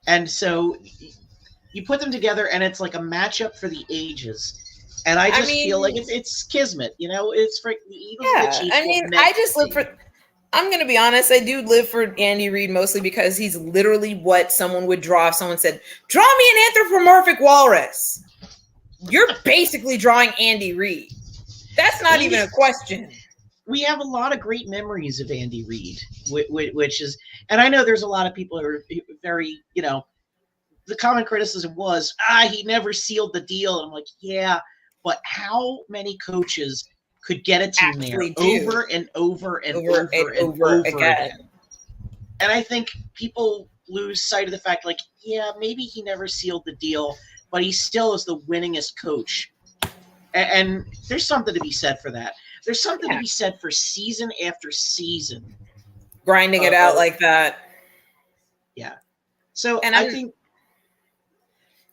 And so you put them together, and it's like a matchup for the ages. And I just feel like it's kismet, It's for the Eagles and the Chiefs. I just live for. I'm going to be honest. I do live for Andy Reid mostly because he's literally what someone would draw if someone said, "Draw me an anthropomorphic walrus." You're basically drawing Andy Reid. That's not even a question. We have a lot of great memories of Andy Reid, which is, and I know there's a lot of people who are very, the common criticism was, he never sealed the deal. And I'm like, yeah, but how many coaches could get a team there over and over and over again? And I think people lose sight of the fact, like, yeah, maybe he never sealed the deal, but he still is the winningest coach. And there's something to be said for that. There's something to be said for season after season. Grinding it out like that. Yeah. So I think...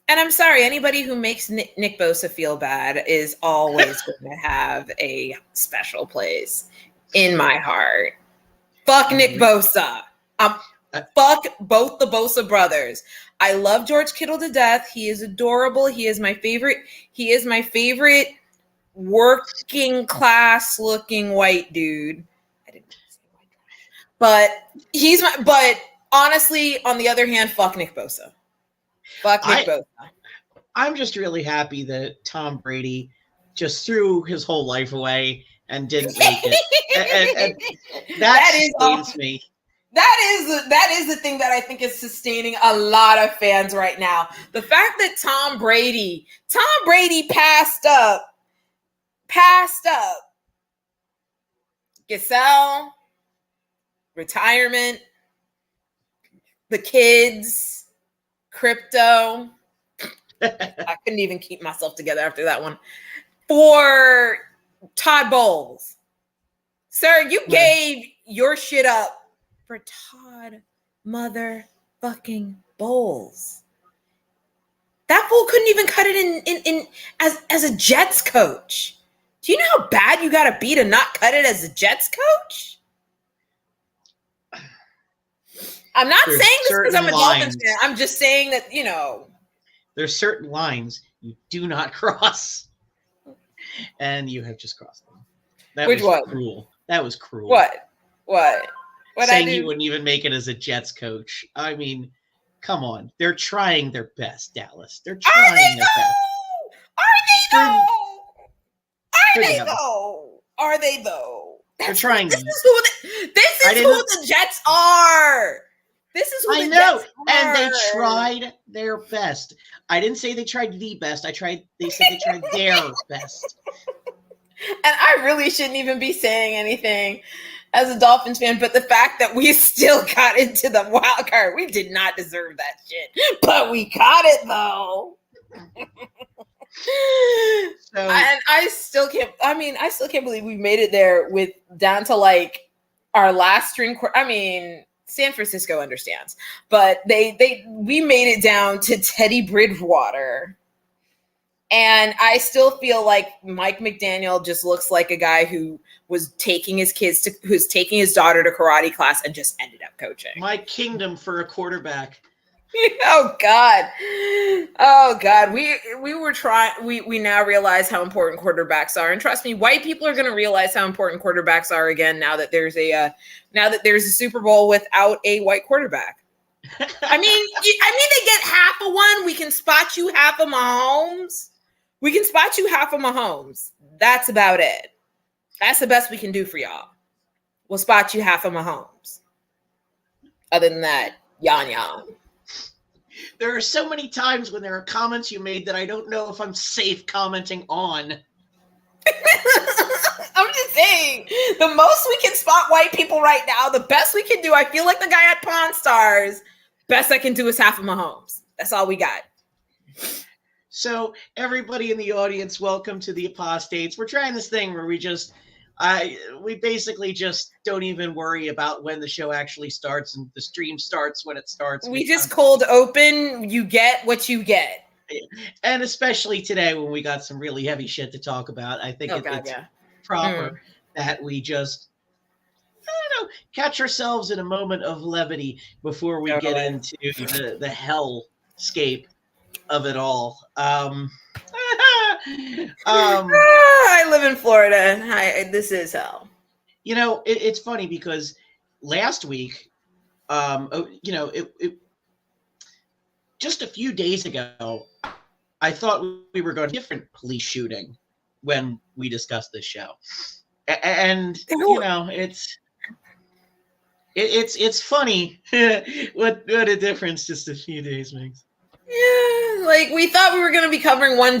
And I'm sorry, anybody who makes Nick Bosa feel bad is always going to have a special place in my heart. Fuck Nick Bosa. Fuck both the Bosa brothers. I love George Kittle to death. He is adorable. He is my favorite. He is my favorite working class looking white dude. I didn't say white trash. But honestly, on the other hand, fuck Nick Bosa. Fuck Nick Bosa. I'm just really happy that Tom Brady just threw his whole life away and didn't make it. and that pains me. That is the thing that I think is sustaining a lot of fans right now. The fact that Tom Brady passed up Gasell, retirement, the kids, crypto. I couldn't even keep myself together after that one. For Todd Bowles. Sir, you gave your shit up for Todd motherfucking Bowles. That fool couldn't even cut it in as a Jets coach. Do you know how bad you gotta be to not cut it as a Jets coach? I'm not saying this because I'm a Dolphins fan. I'm just saying that, there's certain lines you do not cross. And you have just crossed them. That was cruel. That was cruel. What saying you wouldn't even make it as a Jets coach. I mean, come on. They're trying their best, Dallas. They're trying their best. Are they though? They're trying. This is who the Jets are. This is who the Jets are. And they tried their best. I didn't say they tried the best. They said they tried their best. And I really shouldn't even be saying anything as a Dolphins fan, but the fact that we still got into the wild card, we did not deserve that shit. But we got it though. And I still can't believe we made it there with down to like our last string. San Francisco understands, but we made it down to Teddy Bridgewater. And I still feel like Mike McDaniel just looks like a guy who was taking his daughter to karate class and just ended up coaching. My kingdom for a quarterback. Oh God. We were trying, we now realize how important quarterbacks are. And trust me, white people are going to realize how important quarterbacks are again now that there's a Super Bowl without a white quarterback. I mean, they get half of one. We can spot you half of Mahomes. That's about it. That's the best we can do for y'all. We'll spot you half of Mahomes. Other than that, yon. There are so many times when there are comments you made that I don't know if I'm safe commenting on. I'm just saying, the most we can spot white people right now, the best we can do, I feel like the guy at Pawn Stars, best I can do is half of Mahomes. That's all we got. So everybody in the audience, welcome to the Apostates. We're trying this thing where we basically just don't even worry about when the show actually starts, and the stream starts when it starts. We just cold open. You get what you get. And especially today when we got some really heavy shit to talk about, I think it's proper that we just, catch ourselves in a moment of levity before we get into the hellscape of it all. I live in Florida, and this is hell. It's funny because last week, just a few days ago, I thought we were going to different police shooting when we discussed this show, and it's funny what a difference just a few days makes. Yeah, like we thought we were going to be covering one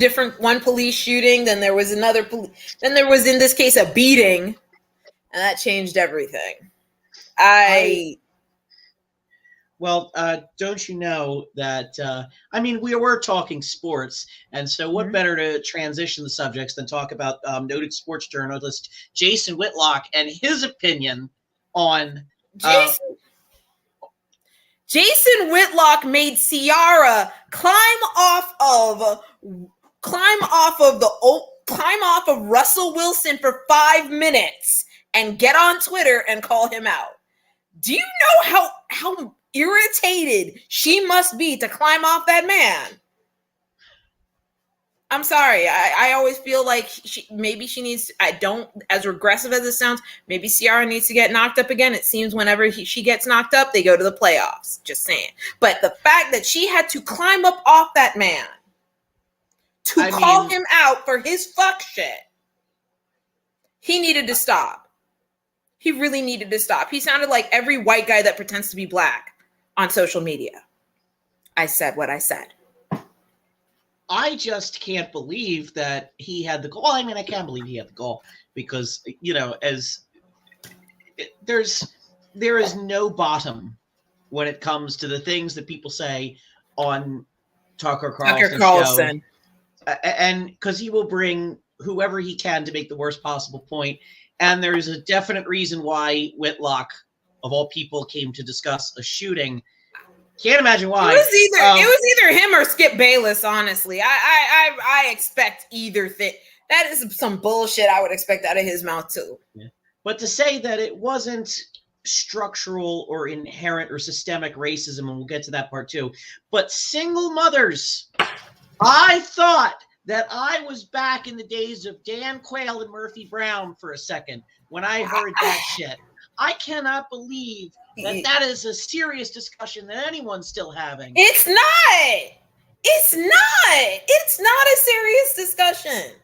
police shooting, then there was another then there was, in this case, a beating, and that changed everything. Well, don't you know that, we were talking sports, and so what better to transition the subjects than talk about noted sports journalist Jason Whitlock and his opinion on... Jason Whitlock made Ciara climb off of Russell Wilson for 5 minutes and get on Twitter and call him out. Do you know how irritated she must be to climb off that man? I'm sorry. I always feel like she needs, as regressive as it sounds, maybe Ciara needs to get knocked up again. It seems whenever she gets knocked up, they go to the playoffs. Just saying. But the fact that she had to climb up off that man to call him out for his fuck shit, he needed to stop. He really needed to stop. He sounded like every white guy that pretends to be black on social media. I said what I said. I just can't believe that he had the goal. Well, I can't believe he had the goal because, there is no bottom when it comes to the things that people say on Tucker Carlson. And because he will bring whoever he can to make the worst possible point. And there's a definite reason why Whitlock, of all people, came to discuss a shooting. Can't imagine why. It was either him or Skip Bayless, honestly. I expect either thing. That is some bullshit I would expect out of his mouth too. Yeah. But to say that it wasn't structural or inherent or systemic racism, and we'll get to that part too, but single mothers. I thought that I was back in the days of Dan Quayle and Murphy Brown for a second when I heard that shit. I cannot believe that is a serious discussion that anyone's still having. It's not. It's not a serious discussion.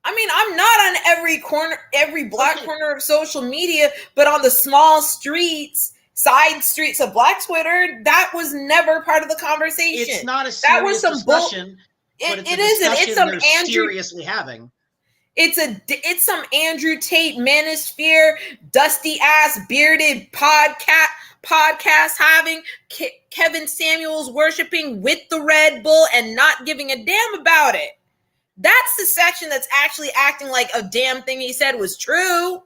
I'm not on every black corner of social media, but on the small streets, side streets of Black Twitter, that was never part of the conversation. It's not a serious discussion. But it's it's some seriously having. It's some Andrew Tate manosphere, dusty ass bearded podcast having Kevin Samuels worshiping with the Red Bull and not giving a damn about it. That's the section that's actually acting like a damn thing he said was true.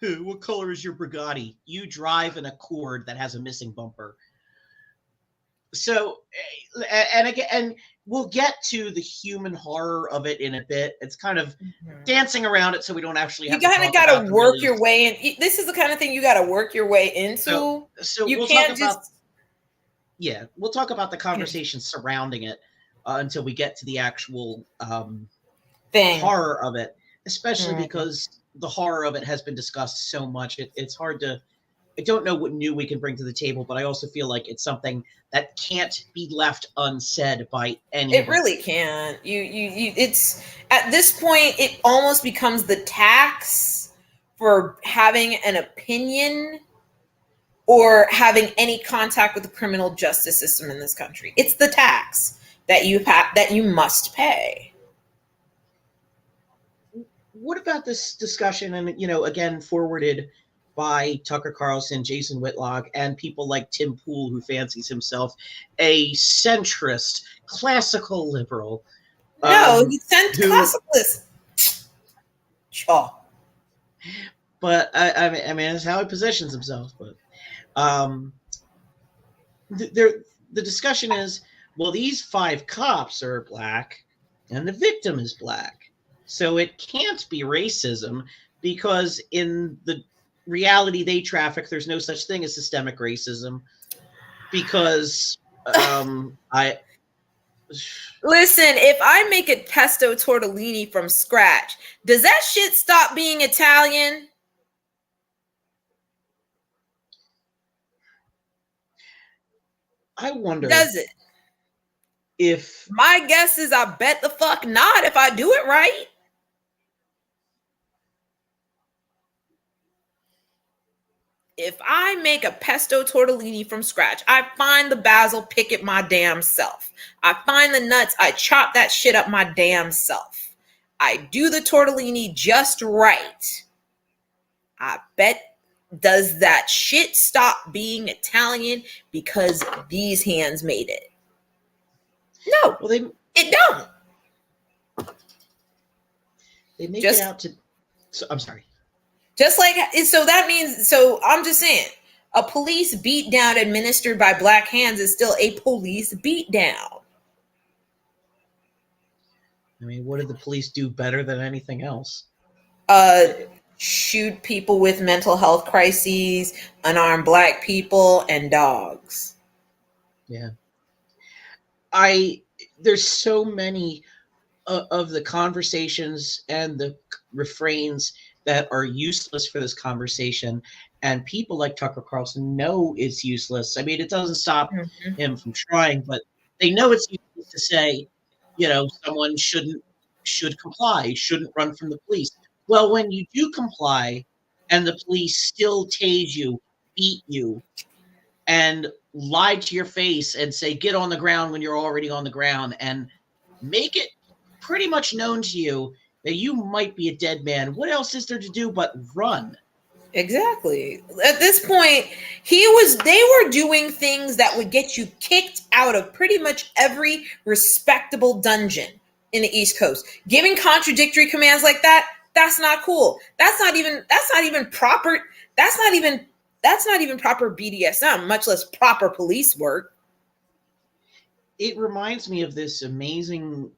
What color is your Bugatti? You drive an Accord that has a missing bumper. So, and we'll get to the human horror of it in a bit. It's kind of dancing around it, so we don't actually have. You kind of got to work your way in. This is the kind of thing you got to work your way into. So you we'll can't talk about. Yeah, we'll talk about the conversation surrounding it until we get to the actual horror of it, especially because the horror of it has been discussed so much. It's hard to. I don't know what new we can bring to the table, but I also feel like it's something that can't be left unsaid by anyone. It really can't. It's at this point, it almost becomes the tax for having an opinion or having any contact with the criminal justice system in this country. It's the tax that you must pay. What about this discussion? And again, forwarded by Tucker Carlson, Jason Whitlock, and people like Tim Pool, who fancies himself a centrist, classical liberal. No, he's classicalist. Sure. But I mean, it's how he positions himself. But the discussion is, well, these 5 cops are black, and the victim is black, so it can't be racism because in the reality they traffic, there's no such thing as systemic racism because I Listen, if I make a pesto tortellini from scratch, does that shit stop being Italian? wonder Does it? if My guess is I bet the fuck not if I do it right. If I make a pesto tortellini from scratch, I find the basil, pick it my damn self. I find the nuts, I chop that shit up my damn self. I do the tortellini just right. I bet, does that shit stop being Italian because these hands made it? No, well it don't. they make it out to. So, I'm sorry. Just like, so that means, so I'm just saying, a police beatdown administered by black hands is still a police beatdown. I mean, what did the police do better than anything else? Shoot people with mental health crises, unarmed black people, and dogs. Yeah. There's so many of the conversations and the refrains that are useless for this conversation, and people like Tucker Carlson know it's useless. I mean, it doesn't stop him from trying, but they know it's useless to say, someone should comply, shouldn't run from the police. Well, when you do comply and the police still tase you, beat you, and lie to your face and say, get on the ground when you're already on the ground, and make it pretty much known to you that you might be a dead man, what else is there to do but run? Exactly. At this point, they were doing things that would get you kicked out of pretty much every respectable dungeon in the East Coast. Giving contradictory commands like that, that's not cool. That's not even proper. That's not even proper BDSM, much less proper police work. It reminds me of this amazing,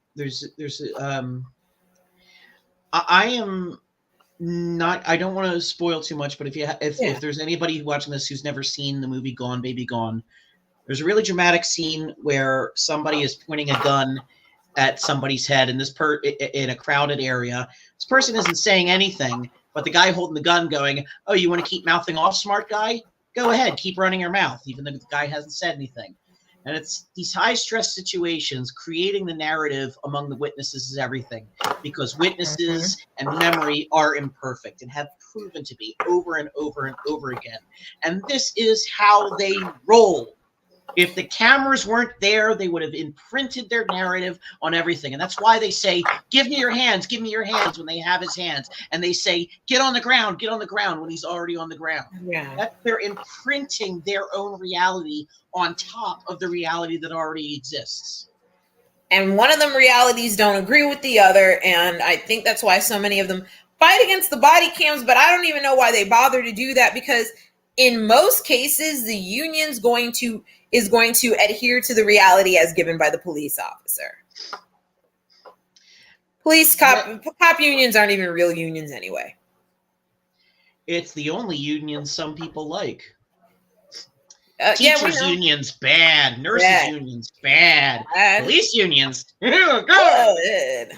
I am not, I don't want to spoil too much, but if there's anybody watching this who's never seen the movie Gone Baby Gone, there's a really dramatic scene where somebody is pointing a gun at somebody's head in in a crowded area. This person isn't saying anything, but the guy holding the gun going, oh, you want to keep mouthing off, smart guy? Go ahead, keep running your mouth, even though the guy hasn't said anything. And it's these high-stress situations, creating the narrative among the witnesses is everything, because witnesses and memory are imperfect and have proven to be over and over and over again. And this is how they roll. If the cameras weren't there, they would have imprinted their narrative on everything. And that's why they say, give me your hands, when they have his hands. And they say, get on the ground when he's already on the ground. Yeah. They're imprinting their own reality on top of the reality that already exists. And one of them realities don't agree with the other. And I think that's why so many of them fight against the body cams, but I don't even know why they bother to do that, because in most cases, the union is going to adhere to the reality as given by the police officer. Cop unions aren't even real unions anyway. It's the only union some people like. Teachers unions bad. Nurses unions bad. Police unions good.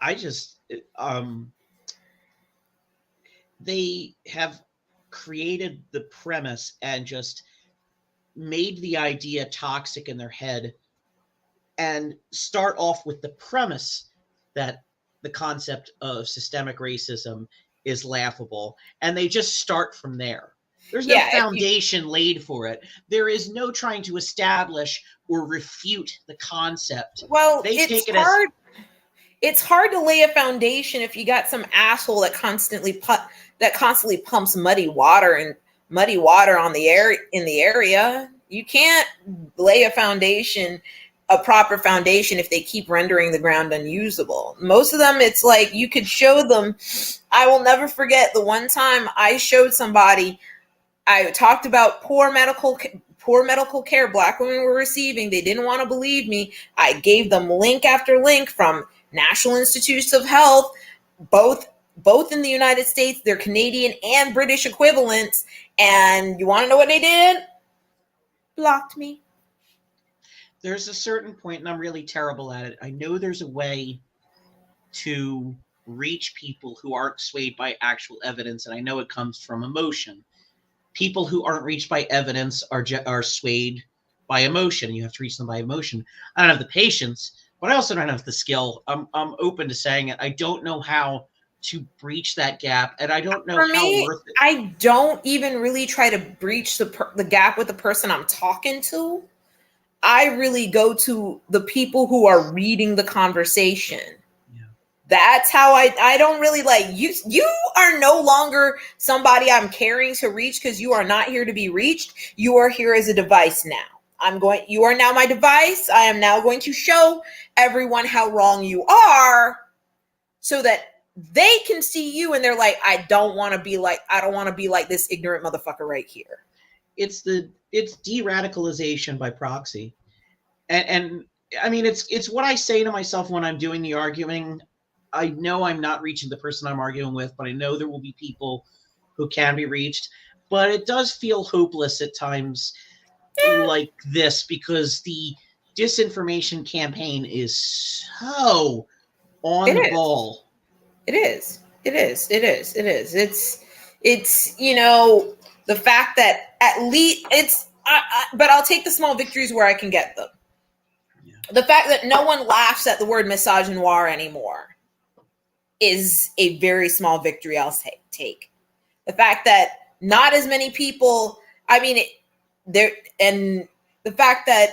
I just they have created the premise and just made the idea toxic in their head, and start off with the premise that the concept of systemic racism is laughable, and they just start from there. There's no foundation laid for it. There is no trying to establish or refute the concept. Well, it's hard to lay a foundation if you got some asshole that constantly pumps muddy water on the air in the area. You can't lay a proper foundation if they keep rendering the ground unusable. Most of them, it's like you could show them. I will never forget the one time I showed somebody, I talked about poor medical care Black women were receiving. They didn't want to believe me. I gave them link after link from National Institutes of Health, both in the United States, they're Canadian and British equivalents. And you want to know what they did? Blocked me. There's a certain point, and I'm really terrible at it. I know there's a way to reach people who aren't swayed by actual evidence, and I know it comes from emotion. People who aren't reached by evidence are swayed by emotion. You have to reach them by emotion. I don't have the patience, but I also don't have the skill. I'm open to saying it. I don't know how to breach that gap, and I don't know worth it. I don't even really try to breach the gap with the person I'm talking to. I really go to the people who are reading the conversation. Yeah. That's how I don't really like you. You are no longer somebody I'm caring to reach because you are not here to be reached. You are here as a device now. You are now my device. I am now going to show everyone how wrong you are so that they can see you and they're like, I don't want to be like this ignorant motherfucker right here. It's de-radicalization by proxy. And I mean, it's what I say to myself when I'm doing the arguing. I know I'm not reaching the person I'm arguing with, but I know there will be people who can be reached. But it does feel hopeless at times like this because the disinformation campaign is so on the ball. It is. It's you know, the fact that at least but I'll take the small victories where I can get them. Yeah. The fact that no one laughs at the word misogynoir anymore is a very small victory I'll take. The fact that not as many people, and the fact that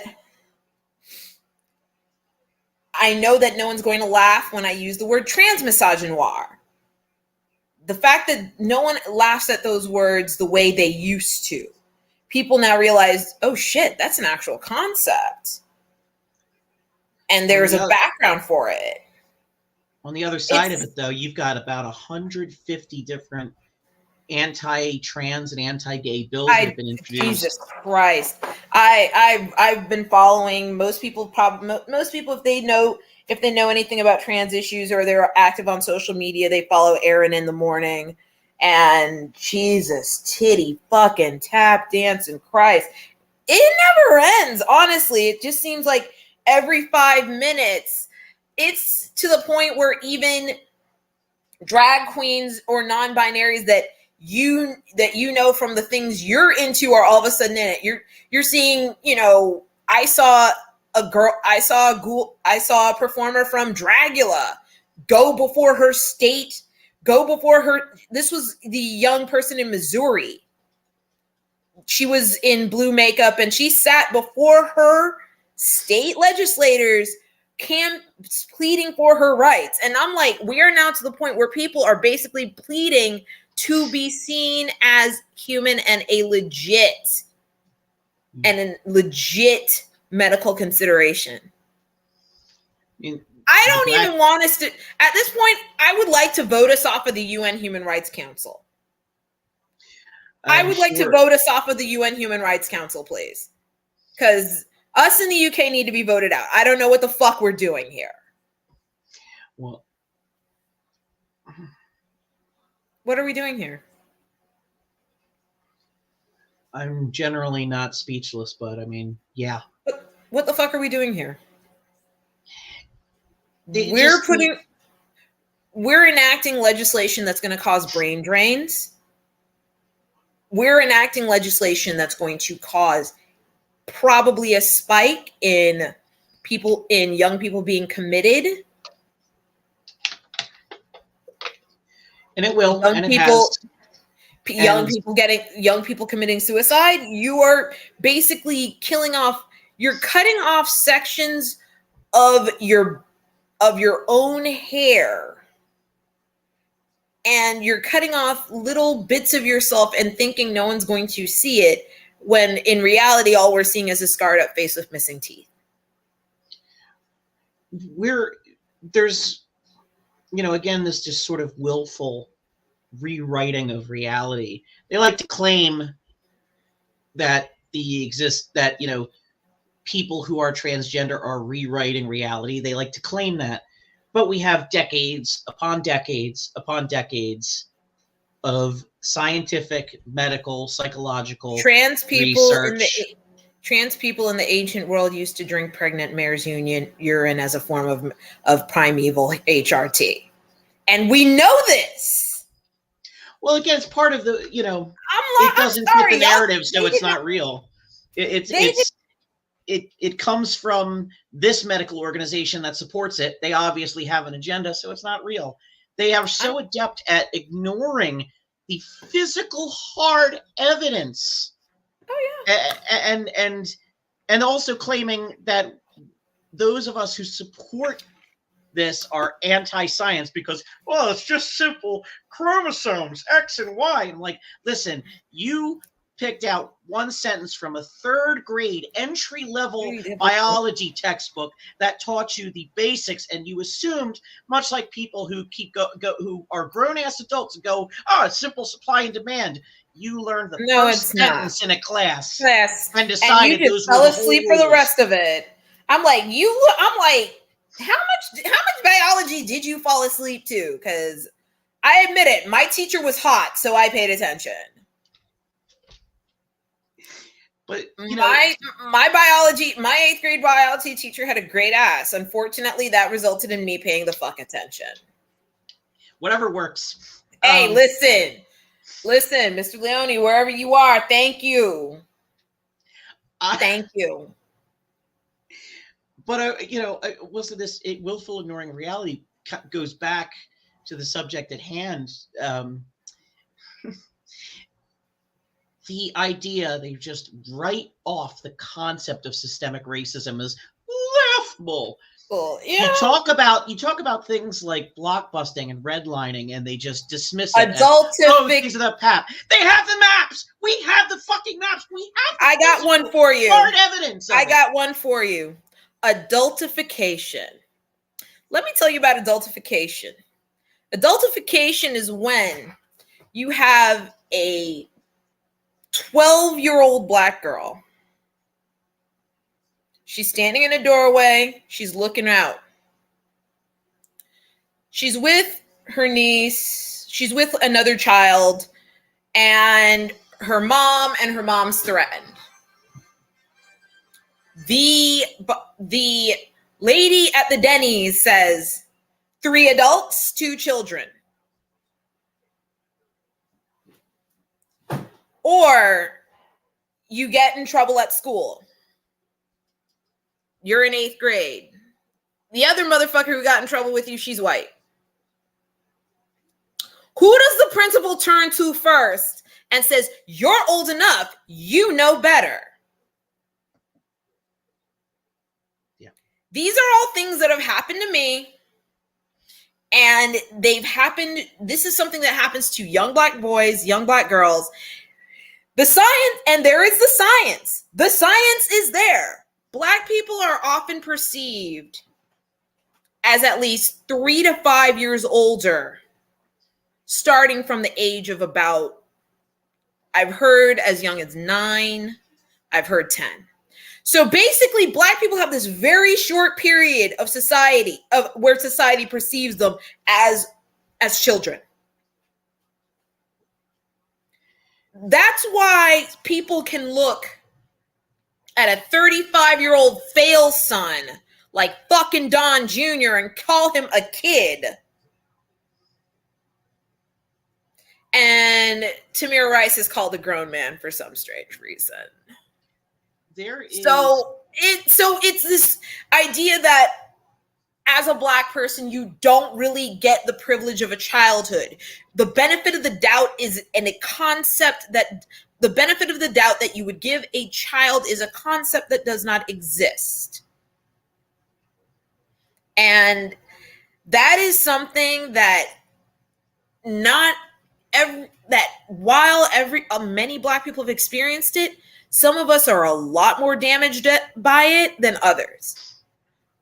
I know that no one's going to laugh when I use the word transmisogynoir. The fact that no one laughs at those words the way they used to. People now realize, oh shit, that's an actual concept. And there's a background for it. On the other side of it, though, you've got about 150 different anti-trans and anti-gay bills that have been introduced. Jesus Christ. I've been following most people if they know anything about trans issues or they're active on social media, they follow Aaron in the morning. And Jesus, titty fucking tap dancing Christ. It never ends, honestly. It just seems like every 5 minutes, it's to the point where even drag queens or non-binaries that you know from the things you're into are all of a sudden in it. You're seeing, you know, I saw a performer from Dragula go before her. This was the young person in Missouri. She was in blue makeup and she sat before her state legislators pleading for her rights. And I'm like, we are now to the point where people are basically pleading to be seen as human and a legit medical consideration. I don't even want us to, at this point, I would like to vote us off of the UN Human Rights Council. I would like to vote us off of the UN Human Rights Council, please. Because us in the UK need to be voted out. I don't know what the fuck we're doing here. Well, what are we doing here? I'm generally not speechless, but I mean, yeah. What the fuck are we doing here? We're enacting legislation that's going to cause brain drains. We're enacting legislation that's going to cause probably a spike in young people being committed. And it will. Young people committing suicide. You are basically cutting off sections of your own hair, and you're cutting off little bits of yourself and thinking no one's going to see it, when in reality all we're seeing is a scarred up face with missing teeth. There's again, this just sort of willful rewriting of reality. They like to claim that people who are transgender are rewriting reality. They like to claim that. but we have decades upon decades upon decades of scientific, medical, psychological trans people research. in the ancient world used to drink pregnant mare's urine as a form of primeval HRT. And we know this. Well, again, it's part of the, it doesn't fit the narrative, so it's not real. It comes from this medical organization that supports it. They obviously have an agenda, so it's not real. They are so adept at ignoring the physical hard evidence. Oh yeah. And also claiming that those of us who support this are anti-science because, well, it's just simple chromosomes, X and Y. And like, listen, you picked out one sentence from a third grade entry-level biology textbook that taught you the basics, and you assumed, much like people who who are grown-ass adults and go, oh, it's simple supply and demand. You learned the first sentence in a class and decided and you just fell asleep for the rest of it. I'm like, how much biology did you fall asleep to? Because I admit it, my teacher was hot, so I paid attention. But my 8th grade biology teacher had a great ass. Unfortunately, that resulted in me paying the fuck attention. Whatever works. Hey, listen, Mr. Leone, wherever you are, thank you. Thank you. But also this willful ignoring of reality goes back to the subject at hand. The idea they just write off the concept of systemic racism as laughable. Well, yeah. You talk about things like blockbusting and redlining, and they just dismiss it. Things of the PAP. They have the maps. We have the fucking maps. I got one for you. Hard evidence. I got one for you. Adultification. Let me tell you about adultification. Adultification is when you have a 12-year-old Black girl. She's standing in a doorway. She's looking out. She's with her niece. She's with another child. And her mom's threatened. The lady at the Denny's says, 3 adults, 2 children. Or you get in trouble at school. You're in 8th grade. The other motherfucker who got in trouble with you, she's white. Who does the principal turn to first and says, you're old enough, you know better? Yeah. These are all things that have happened to me. And they've happened. This is something that happens to young Black boys, young Black girls. The science, and there is the science. The science is there. Black people are often perceived as at least 3 to 5 years older, starting from the age of about, I've heard as young as 9, I've heard 10. So basically, Black people have this very short period of society, of where society perceives them as children. That's why people can look at a 35-year-old fail son like fucking Don Jr. and call him a kid. And Tamir Rice is called a grown man for some strange reason. So it's this idea that as a Black person, you don't really get the privilege of a childhood. The benefit of the doubt is a concept that the benefit of the doubt that you would give a child is a concept that does not exist. And that is something that while many Black people have experienced it, some of us are a lot more damaged by it than others.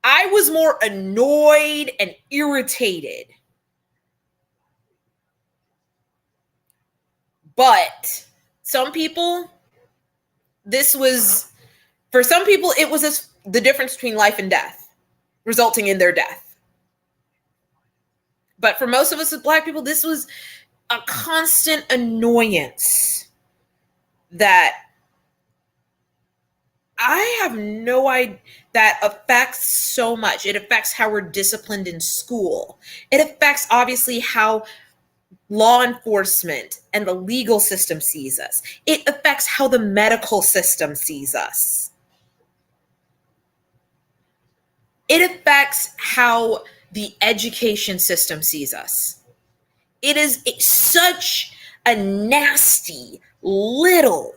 I was more annoyed and irritated. But some people, for some people, it was the difference between life and death, resulting in their death. But for most of us as Black people, this was a constant annoyance that I have no idea, that affects so much. It affects how we're disciplined in school. It affects, obviously, how law enforcement and the legal system sees us. It affects how the medical system sees us. It affects how the education system sees us. It is such a nasty little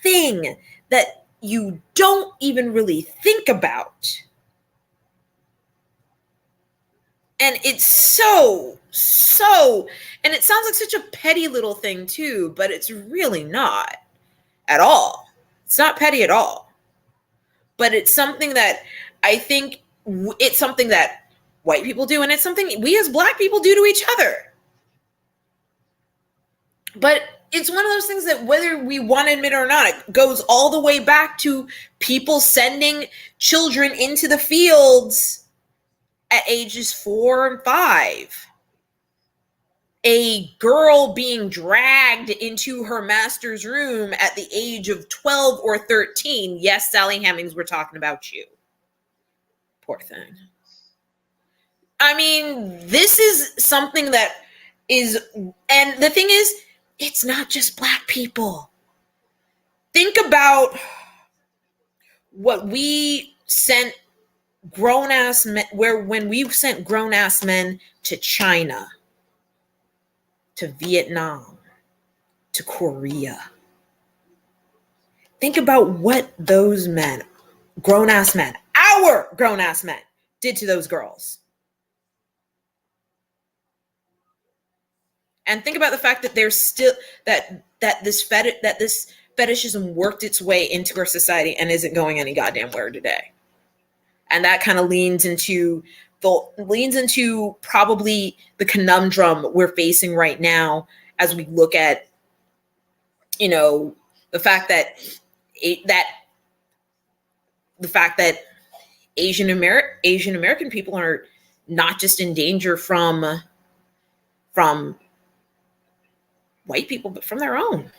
thing that you don't even really think about. And it's so, and it sounds like such a petty little thing too, but it's really not at all. It's not petty at all. But it's something that I think it's something that white people do, and it's something we as Black people do to each other. But it's one of those things that whether we want to admit it or not, it goes all the way back to people sending children into the fields at ages 4 and 5. A girl being dragged into her master's room at the age of 12 or 13. Yes, Sally Hemings, we're talking about you. Poor thing. I mean, this is something that is, and the thing is, it's not just Black people. Think about what we sent grown-ass men, when we sent grown-ass men to China, to Vietnam, to Korea. Think about what those men, grown-ass men, our grown-ass men, did to those girls. And think about the fact that there's still that this fetishism worked its way into our society and isn't going any goddamn where today. And that kind of leans into probably the conundrum we're facing right now as we look at, the fact that Asian American people are not just in danger from white people, but from their own.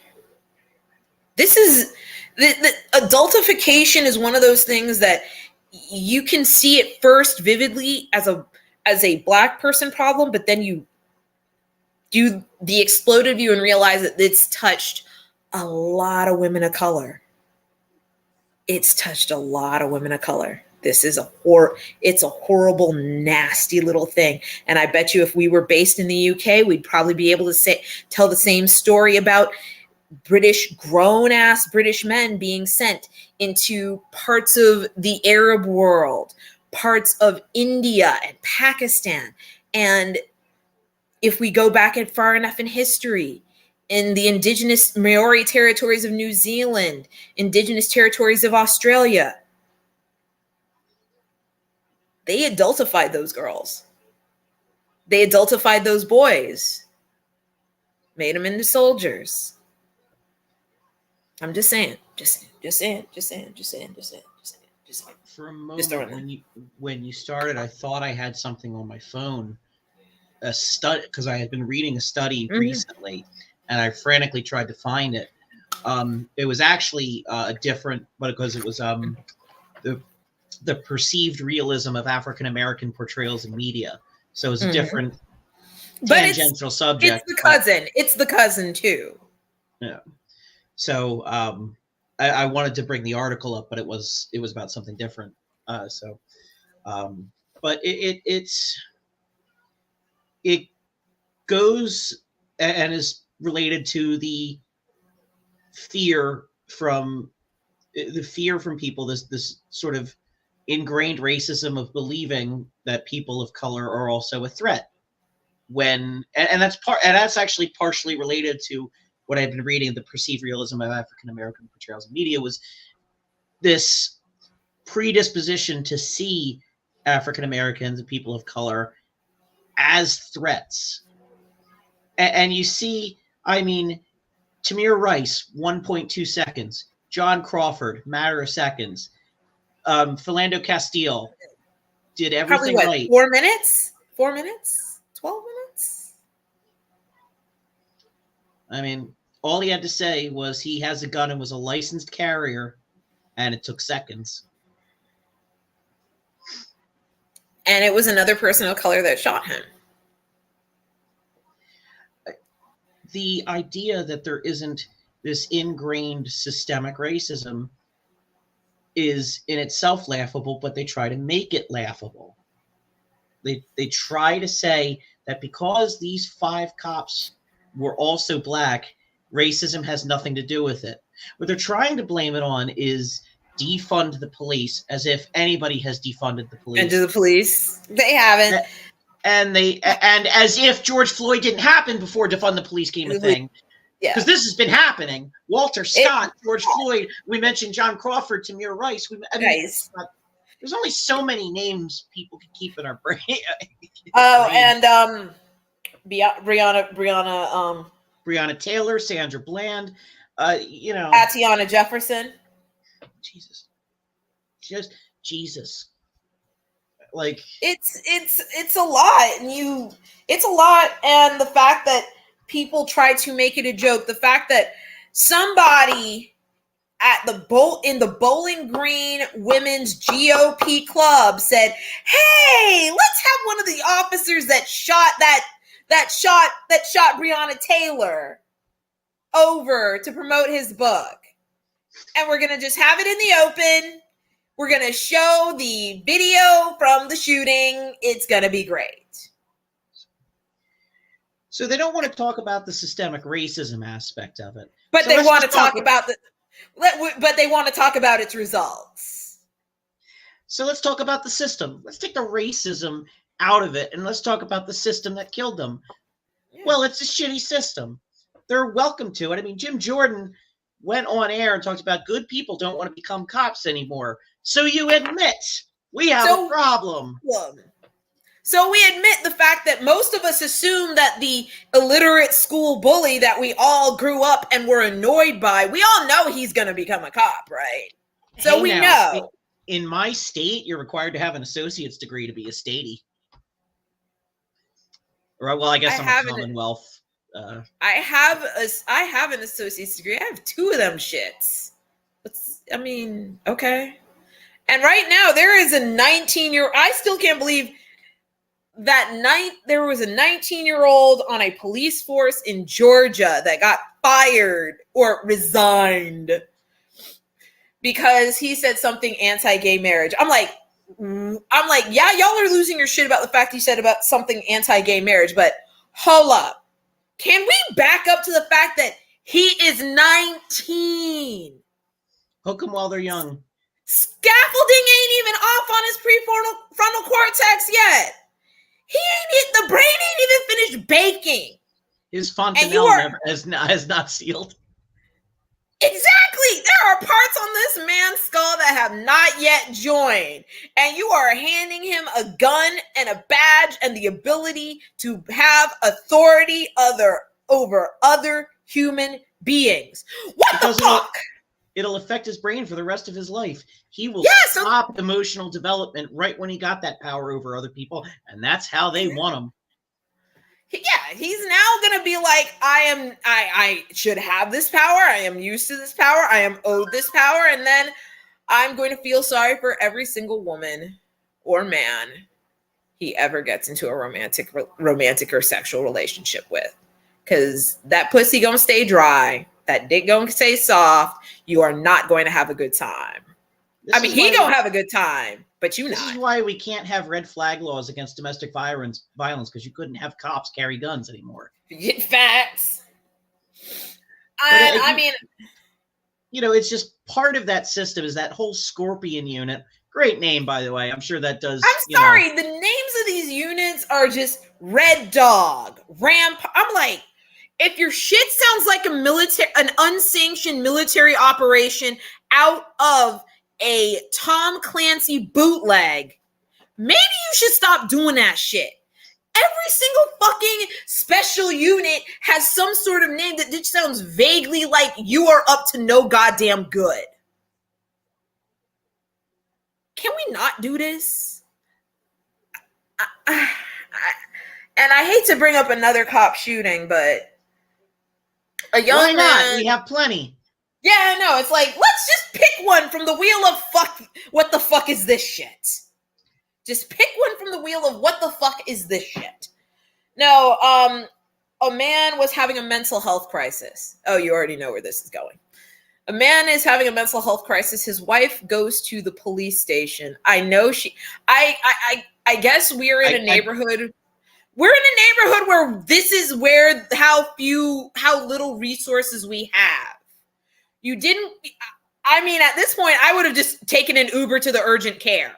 This is the adultification is one of those things that you can see it first vividly as a Black person problem, but then you do the exploded view and realize that it's touched a lot of women of color. It's touched a lot of women of color. This is it's a horrible, nasty little thing. And I bet you if we were based in the UK, we'd probably be able to tell the same story about grown-ass British men being sent into parts of the Arab world, parts of India and Pakistan. And if we go back far enough in history, in the indigenous Maori territories of New Zealand, indigenous territories of Australia, they adultified those girls. They adultified those boys, made them into soldiers. I'm just saying. For a moment, when you started, I thought I had something on my phone, a study, because I had been reading a study recently, and I frantically tried to find it. It was actually a different, but because it was the perceived realism of African American portrayals in media. So it was a different tangential subject. It's the cousin too. Yeah. So I wanted to bring the article up, but it was about something different. But it goes and is related to the fear from people, this sort of ingrained racism of believing that people of color are also a threat. And that's actually partially related to what I've been reading, the perceived realism of African American portrayals in media, was this predisposition to see African Americans and people of color as threats. And you see, I mean, Tamir Rice, 1.2 seconds. John Crawford, matter of seconds. Philando Castile did everything right. 4 minutes? 4 minutes? 12 minutes? I mean, all he had to say was he has a gun and was a licensed carrier, and it took seconds. And it was another person of color that shot him. The idea that there isn't this ingrained systemic racism is in itself laughable, but they try to make it laughable. They try to say that because these 5 cops were also black, racism has nothing to do with it. What they're trying to blame it on is defund the police, as if anybody has defunded the police. And to the police, they haven't. And as if George Floyd didn't happen before defund the police came a thing. Yeah. Because this has been happening. Walter Scott, George Floyd. We mentioned John Crawford, Tamir Rice. There's only so many names people can keep in our brain. And Breonna Taylor, Sandra Bland, Tatiana Jefferson. Jesus. Like it's a lot, and it's a lot, and the fact that people try to make it a joke, the fact that somebody at in the Bowling Green Women's GOP club said, "Hey, let's have one of the officers that shot Breonna Taylor over to promote his book, and we're gonna just have it in the open. We're gonna show the video from the shooting. It's gonna be great." So they don't want to talk about the systemic racism aspect of it, but they want to talk about its results. So let's talk about the system. Let's take the racism out of it, and let's talk about the system that killed them. Yeah. Well, it's a shitty system. They're welcome to it. I mean, Jim Jordan went on air and talked about good people don't want to become cops anymore. So you admit we have a problem. So we admit the fact that most of us assume that the illiterate school bully that we all grew up and were annoyed by, we all know he's going to become a cop, right? So we know. In my state, you're required to have an associate's degree to be a statey. Right? Well, I guess I'm a Commonwealth. I have an associate's degree. I have 2 of them shits. Okay. And right now there is a 19-year-old. I still can't believe that there was a 19-year-old on a police force in Georgia that got fired or resigned because he said something anti-gay marriage. I'm like, yeah, y'all are losing your shit about the fact he said about something anti-gay marriage, but hold up. Can we back up to the fact that he is 19? Hook them while they're young. Scaffolding ain't even off on his prefrontal cortex yet. The brain ain't even finished baking. His fontanelle has not sealed. Exactly. There are parts on this man's skull that have not yet joined. And you are handing him a gun and a badge and the ability to have authority over other human beings. What the fuck? It'll affect his brain for the rest of his life. He will stop emotional development right when he got that power over other people, and that's how they want him. Yeah, he's now gonna be like, I should have this power. I am used to this power. I am owed this power, and then I'm going to feel sorry for every single woman or man he ever gets into a romantic or sexual relationship with, because that pussy gonna stay dry. That dick gonna stay soft. You are not going to have a good time. He gonna have a good time, but you not. This is why we can't have red flag laws against domestic violence, because you couldn't have cops carry guns anymore. Facts. It's just part of that system is that whole Scorpion unit. Great name, by the way. I'm sure that does. I'm sorry. The names of these units are just Red Dog, I'm like, if your shit sounds like an unsanctioned military operation out of a Tom Clancy bootleg, maybe you should stop doing that shit. Every single fucking special unit has some sort of name that just sounds vaguely like you are up to no goddamn good. Can we not do this? And I hate to bring up another cop shooting, but A young Why not? man. We have plenty. Yeah, no, it's like, let's just pick one from the wheel of fuck. What the fuck is this shit? Just pick one from the wheel of what the fuck is this shit? No, a man was having a mental health crisis. Oh, you already know where this is going. A man is having a mental health crisis. His wife goes to the police station. I know I guess we're in a neighborhood. We're in a neighborhood where this is where how little resources we have. You didn't, I mean, at this point, I would have just taken an Uber to the urgent care.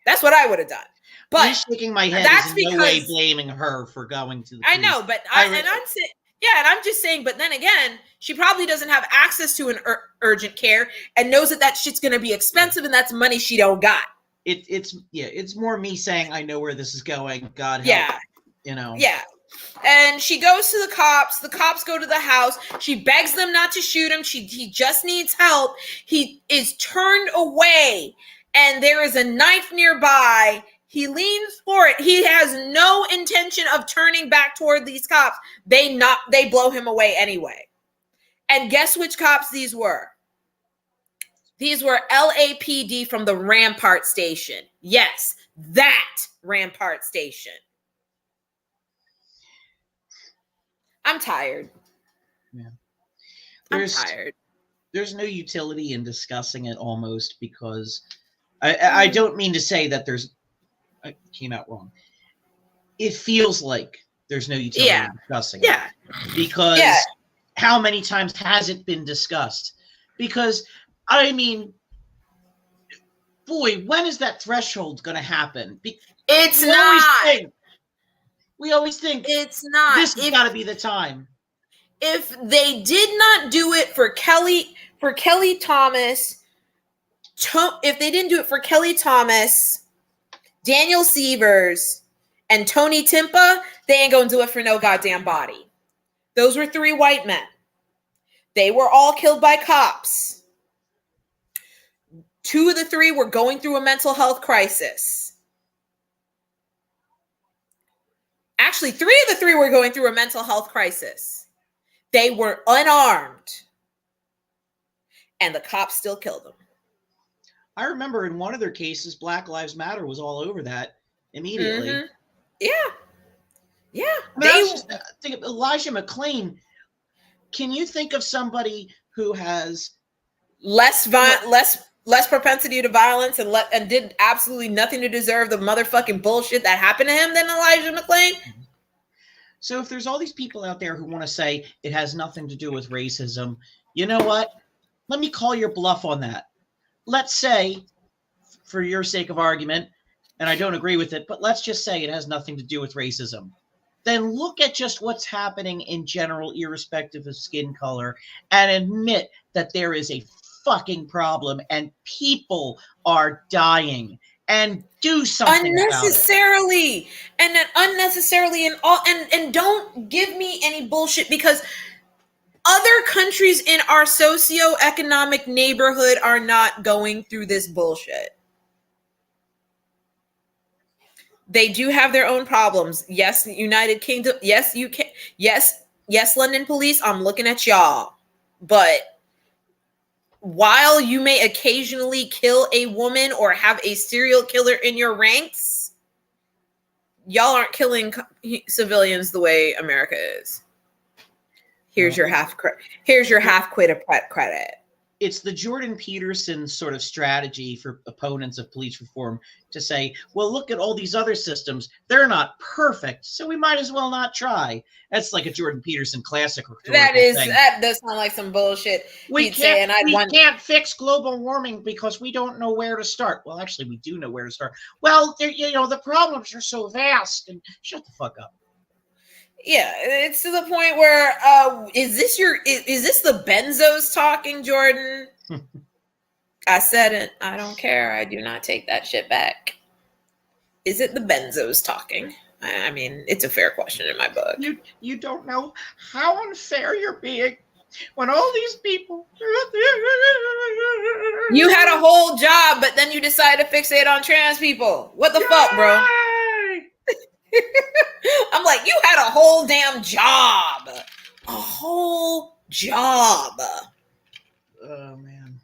That's what I would have done. But me shaking my head that's is in because, no way blaming her for going to the police. I know, but I'm saying, yeah, and I'm just saying, but then again, she probably doesn't have access to an urgent care and knows that shit's going to be expensive and that's money she don't got. It's more me saying I know where this is going. God help. Yeah. Yeah. And she goes to the cops. The cops go to the house. She begs them not to shoot him. He just needs help. He is turned away, and there is a knife nearby. He leans for it. He has no intention of turning back toward these cops. They blow him away anyway. And guess which cops these were? These were LAPD from the Rampart Station. Yes, that Rampart Station. I'm tired. Yeah. I'm tired. There's no utility in discussing it almost because I don't mean to say that I came out wrong. It feels like there's no utility in discussing it. Because how many times has it been discussed? Because, I mean, boy, when is that threshold going to happen? It's not. We always think it's not. This has got to be the time. If they did not do it for Kelly Thomas, if they didn't do it for Kelly Thomas, Daniel Sievers, and Tony Timpa, they ain't gonna do it for no goddamn body. Those were 3 white men. They were all killed by cops. 2 of the 3 were going through a mental health crisis. Actually, 3 of the 3 were going through a mental health crisis. They were unarmed. And the cops still killed them. I remember in one of their cases, Black Lives Matter was all over that immediately. Mm-hmm. Yeah. I think of Elijah McClain. Can you think of somebody who has less propensity to violence and did absolutely nothing to deserve the motherfucking bullshit that happened to him than Elijah McClain? So if there's all these people out there who want to say it has nothing to do with racism, you know what? Let me call your bluff on that. Let's say, for your sake of argument, and I don't agree with it, but let's just say it has nothing to do with racism. Then look at just what's happening in general, irrespective of skin color, and admit that there is a fucking problem and people are dying, and do something unnecessarily about it. And then unnecessarily and don't give me any bullshit, because other countries in our socioeconomic neighborhood are not going through this bullshit. They do have their own problems. Yes, United Kingdom. Yes, UK. Yes, London police. I'm looking at y'all. But while you may occasionally kill a woman or have a serial killer in your ranks, y'all aren't killing civilians the way America is. Here's your half quid credit. It's the Jordan Peterson sort of strategy for opponents of police reform to say, well, look at all these other systems. They're not perfect, so we might as well not try. That's like a Jordan Peterson classic. That does sound like some bullshit. We can't fix global warming because we don't know where to start. Well, actually, we do know where to start. Well, the problems are so vast. And shut the fuck up. Yeah, it's to the point where is this the benzos talking, Jordan? I said it. I don't care. I do not take that shit back. Is it the benzos talking? I mean, it's a fair question in my book. You don't know how unfair you're being when all these people. You had a whole job, but then you decided to fixate on trans people. What the fuck, bro? I'm like, you had a whole damn job. Oh. whole job. Oh man.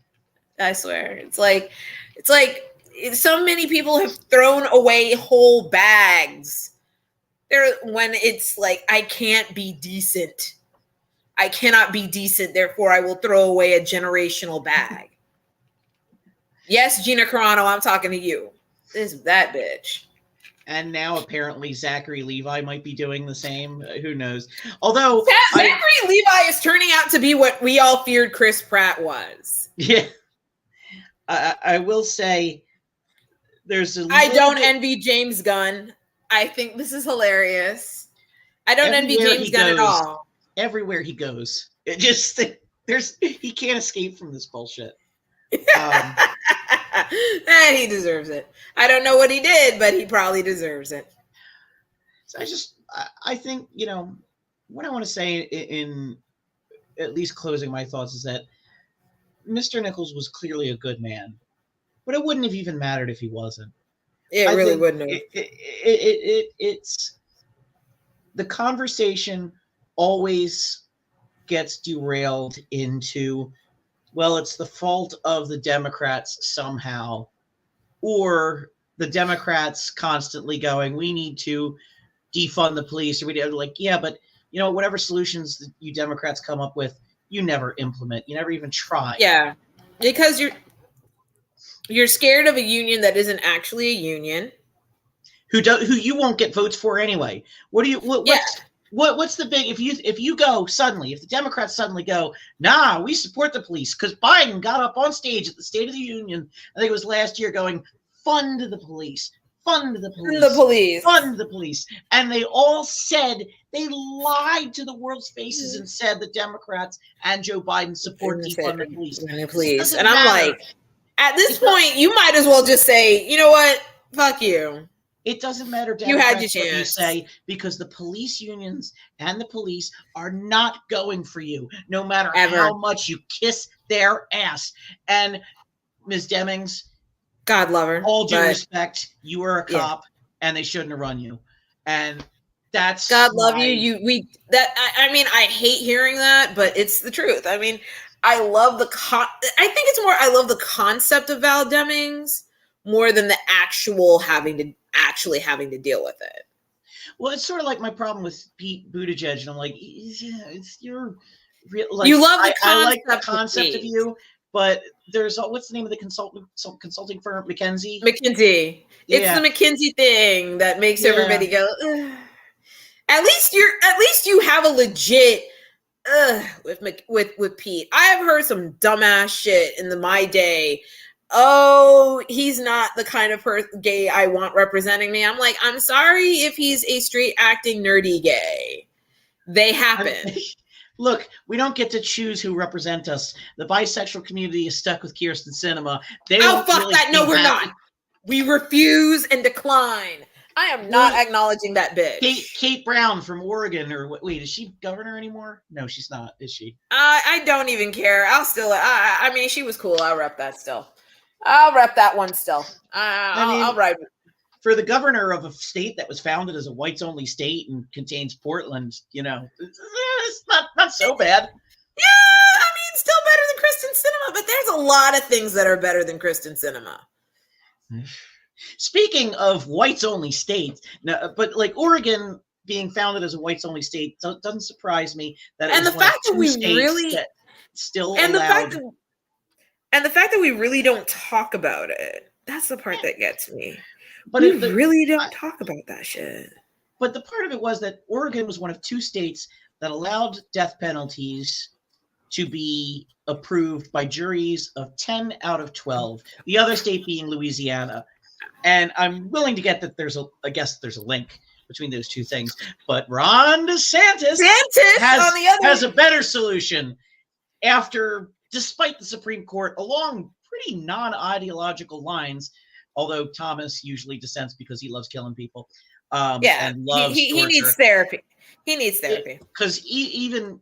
I swear. It's like so many people have thrown away whole bags. When it's like, I can't be decent. I cannot be decent, therefore I will throw away a generational bag. Yes, Gina Carano, I'm talking to you. That bitch. And now apparently Zachary Levi might be doing the same. Who knows? Although Zachary Levi is turning out to be what we all feared Chris Pratt was. Yeah. I will say I don't envy James Gunn. I think this is hilarious. I don't envy James Gunn at all. Everywhere he goes, it just he can't escape from this bullshit. And he deserves it. I don't know what he did, but he probably deserves it. So I think, what I want to say in at least closing my thoughts is that Mr. Nichols was clearly a good man, but it wouldn't have even mattered if he wasn't. It really wouldn't have. It's the conversation always gets derailed into, well, it's the fault of the Democrats somehow, or the Democrats constantly going, we need to defund the police, or yeah, but whatever solutions you Democrats come up with, you never implement, you never even try. Yeah, because you're scared of a union that isn't actually a union, who you won't get votes for anyway. What's the big, if you go suddenly, if the Democrats suddenly go, nah, we support the police, because Biden got up on stage at the State of the Union, I think it was last year, going, fund the police, fund the police, fund the police. And they all said, they lied to the world's faces and said the Democrats and Joe Biden support defund the police. And I'm like, at this point, you might as well just say, you know what, fuck you. It doesn't matter, Democrats, you had your chance. What you say, because the police unions and the police are not going for you, no matter how much you kiss their ass. And Ms. Demings, God love her, all due respect, you were a cop, and they shouldn't have run you. And that's God love you. I hate hearing that, but it's the truth. I mean, I love I love the concept of Val Demings more than the actually having to deal with it. Well, it's sort of like my problem with Pete Buttigieg, and I'm like, it's your real. Like, you love the concept. I like the concept of you, but there's what's the name of the consulting firm? McKinsey. McKinsey. It's the McKinsey thing that makes everybody go. Ugh. At least you have a legit. With Pete, I have heard some dumbass shit in my day. Oh, he's not the kind of gay I want representing me. I'm like, I'm sorry if he's a straight acting nerdy gay. They happen. Look, we don't get to choose who represent us. The bisexual community is stuck with Kirsten Cinema. Fuck that. No, we're not. We refuse and decline. I am not acknowledging that bitch. Kate Brown from Oregon, or wait, is she governor anymore? No, she's not. Is she? I don't even care. I'll still. I mean, she was cool. I'll rep that still. I'll rep that one still. I'll ride it. For the governor of a state that was founded as a whites-only state and contains Portland, it's not so bad. Yeah, I mean, still better than Kristen Cinema, but there's a lot of things that are better than Kristen Cinema. Speaking of whites-only states, but like Oregon being founded as a whites-only state doesn't surprise me. And the fact that we really still allowed. And the fact that we really don't talk about it, that's the part that gets me. But we really don't talk about that shit. But the part of it was that Oregon was one of two states that allowed death penalties to be approved by juries of 10 out of 12, the other state being Louisiana. And I'm willing to get that there's a link between those two things. But Ron DeSantis has a better solution despite the Supreme Court, along pretty non-ideological lines, although Thomas usually dissents because he loves killing people. And loves he needs therapy. He needs therapy. Because even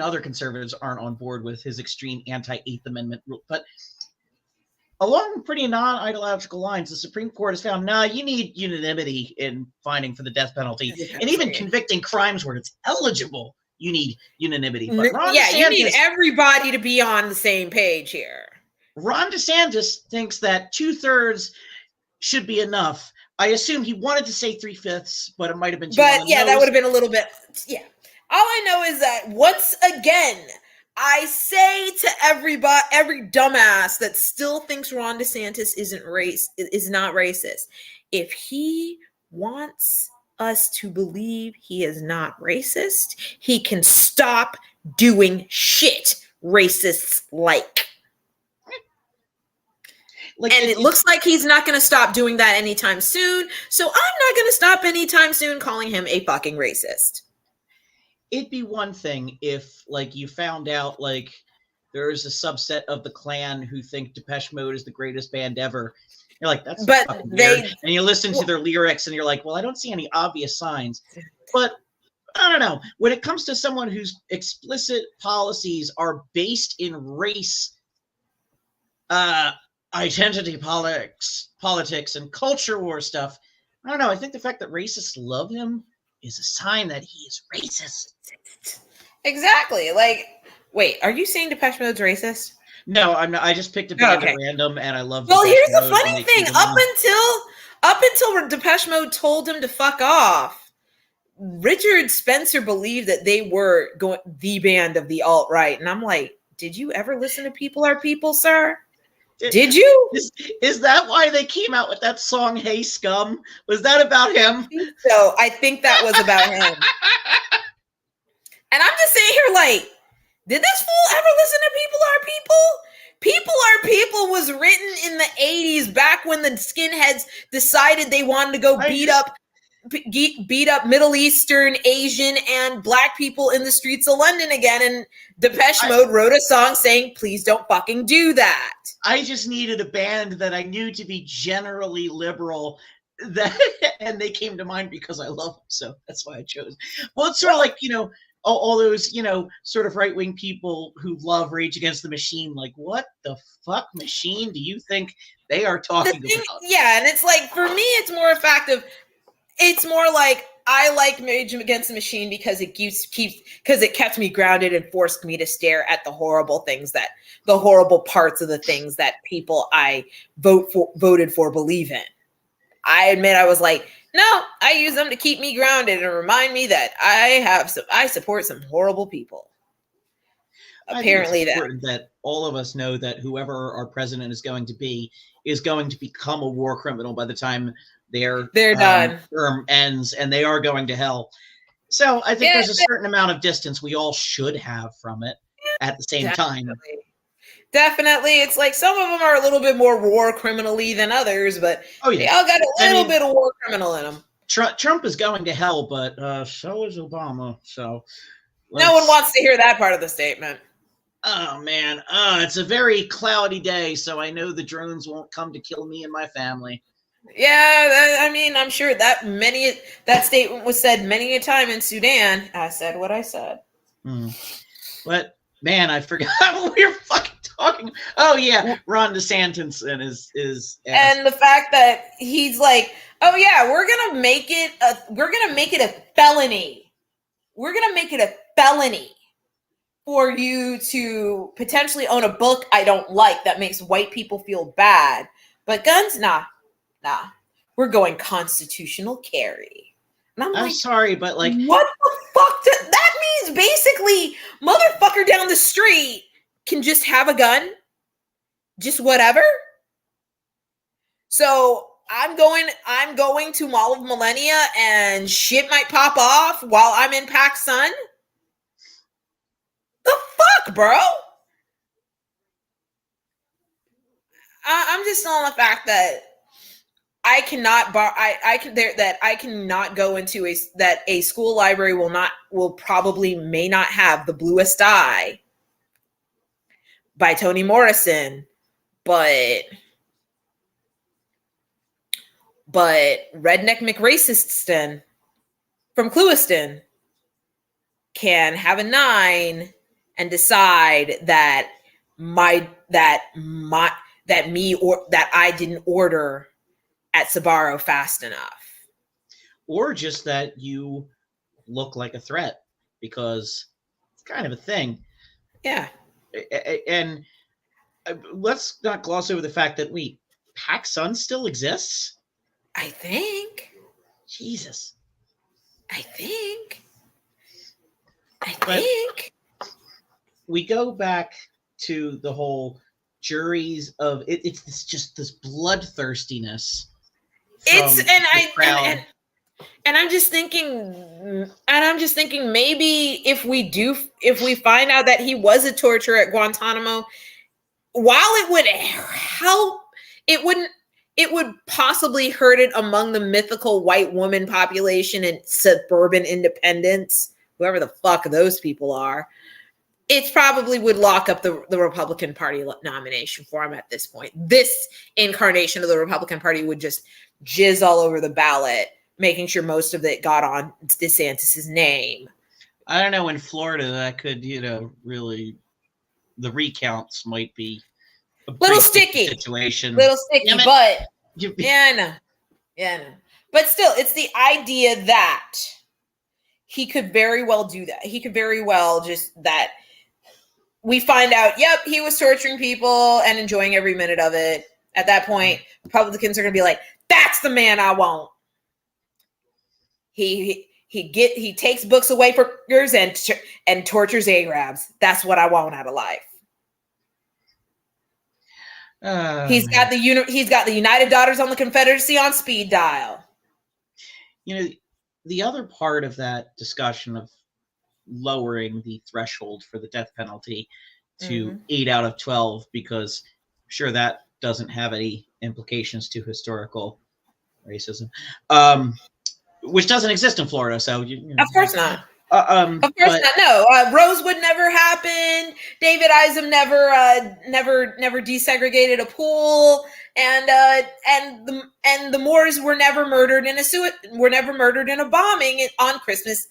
other conservatives aren't on board with his extreme anti-Eighth Amendment rule. But along pretty non-ideological lines, the Supreme Court has found, you need unanimity in fining for the death penalty. And even convicting crimes where it's eligible, you need unanimity. But Ron Yeah, DeSantis, you need everybody to be on the same page here. Ron DeSantis thinks that 2/3 should be enough. I assume he wanted to say 3/5, but it might have been too But on the yeah, nose. that would have been a little bit. Yeah. All I know is that once again, I say to everybody, every dumbass that still thinks Ron DeSantis is not racist. If he wants us to believe he is not racist, he can stop doing shit racists like. And it looks like he's not going to stop doing that anytime soon. So I'm not going to stop anytime soon calling him a fucking racist. It'd be one thing if, like, you found out, like, there's a subset of the Klan who think Depeche Mode is the greatest band ever. You're like, that's so fucking weird. And you listen to their lyrics and you're like, well, I don't see any obvious signs. But I don't know. When it comes to someone whose explicit policies are based in race, identity politics, and culture war stuff, I don't know. I think the fact that racists love him is a sign that he is racist. Exactly. Like, wait, are you saying Depeche Mode's racist? No, I'm not. I just picked a band at random, and I love. Well, here's the funny thing: up until Depeche Mode told him to fuck off, Richard Spencer believed that they were the band of the alt-right, and I'm like, did you ever listen to People Are People, sir? Did you? Is that why they came out with that song, Hey Scum? Was that about him? So I think that was about him. And I'm just sitting here like, did this fool ever listen to People Are People? People Are People was written in the 80s, back when the skinheads decided they wanted to go beat up Middle Eastern, Asian, and black people in the streets of London again. And Depeche Mode wrote a song saying, please don't fucking do that. I just needed a band that I knew to be generally liberal, and they came to mind because I love them. So that's why I chose. Well, it's sort of like, all those, sort of right-wing people who love Rage Against the Machine. Like, what the fuck machine do you think they are talking about? Yeah, and it's like, for me, it's more a fact of, it's more like, I like Rage Against the Machine because it kept me grounded and forced me to stare at the horrible parts of the things that people I voted for believe in. I admit I was like, no, I use them to keep me grounded and remind me that I support some horrible people. Apparently, it's important that all of us know that whoever our president is going to become a war criminal by the time their done. Term ends, and they are going to hell. So I think there's a certain amount of distance we all should have from it at the same time. Definitely. It's like some of them are a little bit more war criminally than others, but they all got a little bit of war criminal in them. Trump is going to hell, but so is Obama. So no one wants to hear that part of the statement. Oh, man. It's a very cloudy day, so I know the drones won't come to kill me and my family. Yeah, I mean, I'm sure that statement was said many a time in Sudan. I said what I said. But, man, I forgot what we were fucking talking. Oh, yeah, Ron DeSantis and his and the fact that he's like, oh, yeah, we're going to make it a felony. We're going to make it a felony for you to potentially own a book I don't like that makes white people feel bad. But guns, nah. We're going constitutional carry. And I'm sorry, but like, what the fuck? That means basically, motherfucker down the street can just have a gun, just whatever. So I'm going to Mall of Millennia, and shit might pop off while I'm in PacSun. The fuck, bro? I'm just on the fact that I cannot go into a school library may not have The Bluest Eye by Toni Morrison, but Redneck McRacistston from Clewiston can have a 9 and decide that I didn't order at Sbarro fast enough. Or just that you look like a threat because It's kind of a thing. Yeah. And let's not gloss over the fact that PacSun still exists. I think. Jesus. I think. But we go back to the whole juries of it. It's just this bloodthirstiness. And I'm just thinking, maybe if we find out that he was a torturer at Guantanamo, while it would help, it would possibly hurt it among the mythical white woman population and suburban independents, whoever the fuck those people are. It probably would lock up the Republican Party nomination for him at this point. This incarnation of the Republican Party would just jizz all over the ballot, making sure most of it got on DeSantis's name. I don't know. In Florida, that could, really, the recounts might be a little sticky situation. Little sticky, but I know. But still, it's the idea that he could very well do that. He could very well just that we find out, yep, he was torturing people and enjoying every minute of it. At that point, Republicans are going to be like, that's the man I want. He takes books away from girls and tortures Arabs. That's what I want out of life. He's got the United Daughters on the Confederacy on speed dial. The other part of that discussion of lowering the threshold for the death penalty to 8 out of 12, because I'm sure that doesn't have any implications to historical racism, which doesn't exist in Florida. So of course not. Of course not. No, Rosewood never happened. David Isom never desegregated a pool, and the Moors were never murdered in a bombing on Christmas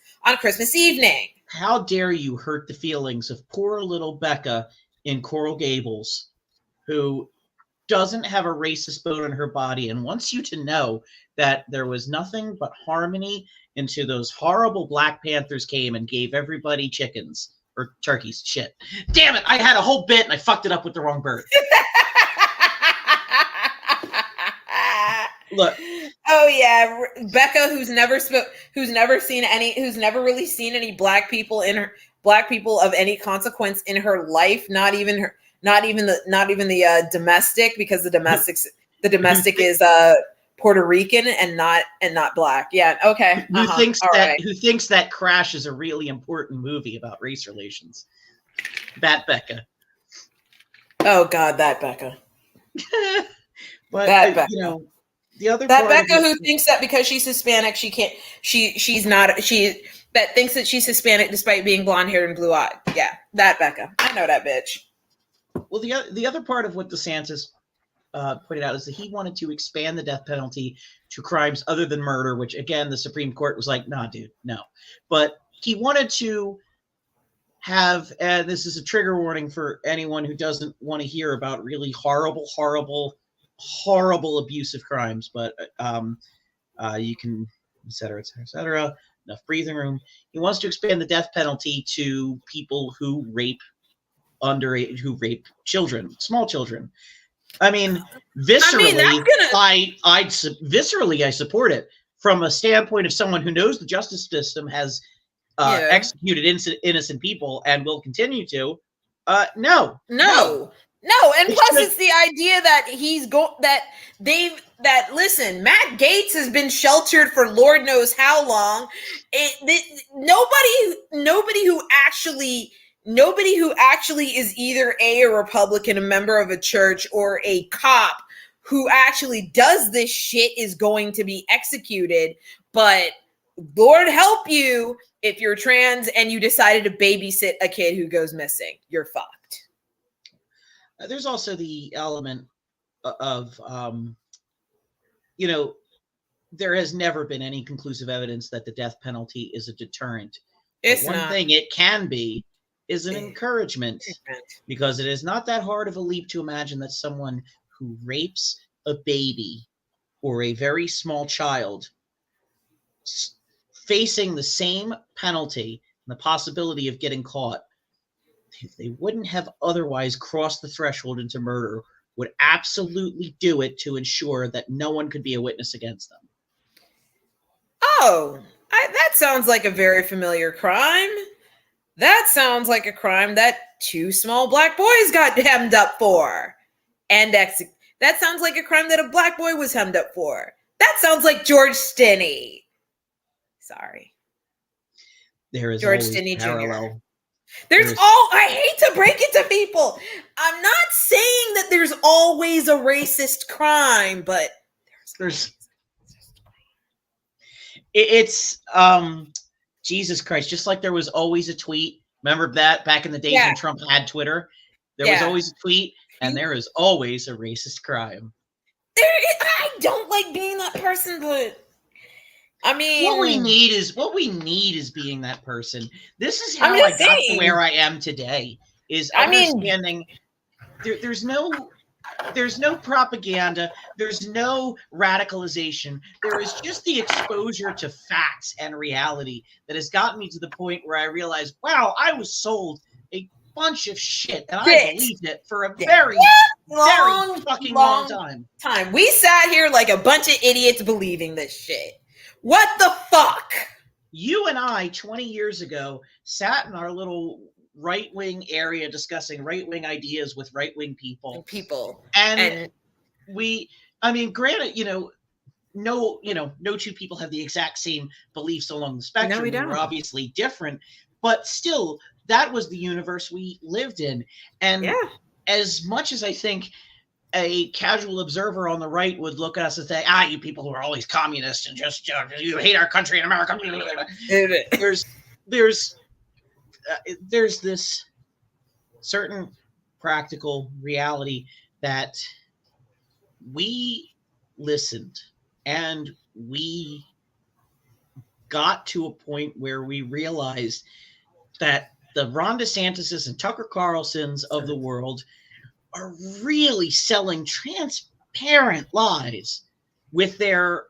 evening. How dare you hurt the feelings of poor little Becca in Coral Gables, who doesn't have a racist bone in her body and wants you to know that there was nothing but harmony until those horrible Black Panthers came and gave everybody chickens or turkeys. Shit. Damn it. I had a whole bit and I fucked it up with the wrong bird. Look. Oh yeah, Becca, who's never really seen any black people of any consequence in her life, not even the domestic, because the domestic is Puerto Rican and not black. Yeah, okay. Who thinks that Crash is a really important movie about race relations? That Becca. Oh God, that Becca. But Becca. The other that Becca who thinks that because she's Hispanic that thinks that she's Hispanic despite being blonde haired and blue eyed. Yeah, that Becca. I know that bitch. Well, the other part of what DeSantis pointed out is that he wanted to expand the death penalty to crimes other than murder, which again the Supreme Court was like, nah, dude, no. But he wanted to have, and this is a trigger warning for anyone who doesn't want to hear about really horrible abusive crimes, but you can, et cetera, enough breathing room. He wants to expand the death penalty to people who rape children, small children. I mean, viscerally, I support it from a standpoint of someone who knows the justice system has executed innocent people and will continue to. No. And plus it's the idea that listen, Matt Gaetz has been sheltered for Lord knows how long. Nobody who actually is either a Republican, a member of a church, or a cop who actually does this shit is going to be executed. But Lord help you if you're trans and you decided to babysit a kid who goes missing. You're fucked. There's also the element of, there has never been any conclusive evidence that the death penalty is a deterrent. It's one thing it can be is an encouragement, because it is not that hard of a leap to imagine that someone who rapes a baby or a very small child facing the same penalty the possibility of getting caught, if they wouldn't have otherwise crossed the threshold into murder, would absolutely do it to ensure that no one could be a witness against them. Oh, that sounds like a very familiar crime. That sounds like a crime that 2 small black boys got hemmed up for. And that sounds like a crime that a black boy was hemmed up for. That sounds like George Stinney. Sorry. There is George always Stinney parallel. Jr. I hate to break it to people. I'm not saying that there's always a racist crime, but it's Jesus Christ, just like there was always a tweet. Remember that back in the days when Trump had Twitter? There was always a tweet, and there is always a racist crime. I don't like being that person, but I mean, what we need is being that person. This is how I got to where I am today. Is understanding there's no propaganda, there's no radicalization. There is just the exposure to facts and reality that has gotten me to the point where I realized, wow, I was sold a bunch of shit, and I believed it for a very long time. We sat here like a bunch of idiots believing this shit. What the fuck? You and I, 20 years ago, sat in our little right-wing area discussing right-wing ideas with right-wing people. And we, I mean, granted, no two people have the exact same beliefs along the spectrum. No, we don't. We're obviously different, but still, that was the universe we lived in. And as much as I think a casual observer on the right would look at us and say, you people who are always communist and just you hate our country and America. There's this certain practical reality that we listened and we got to a point where we realized that the Ron DeSantis's and Tucker Carlson's of the world are really selling transparent lies with their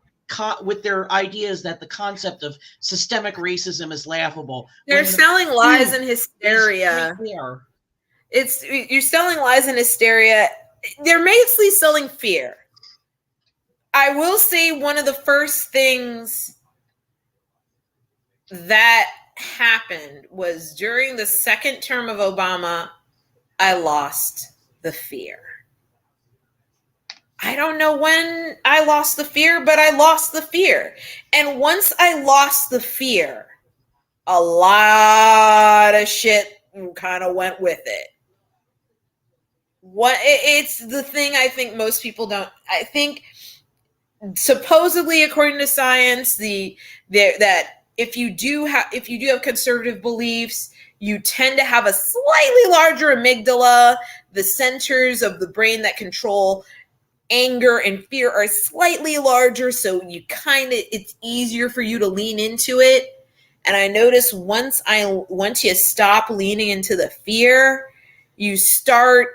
ideas that the concept of systemic racism is laughable. They're selling lies and hysteria. You're selling lies and hysteria. They're mostly selling fear. I will say one of the first things that happened was during the second term of Obama, I lost the fear. I don't know when I lost the fear, but I lost the fear. And once I lost the fear, a lot of shit kind of went with it. It's the thing I think most people don't. I think supposedly, according to science, that if you do have conservative beliefs, you tend to have a slightly larger amygdala. The centers of the brain that control anger and fear are slightly larger, so it's easier for you to lean into it. And I noticed once you stop leaning into the fear, you start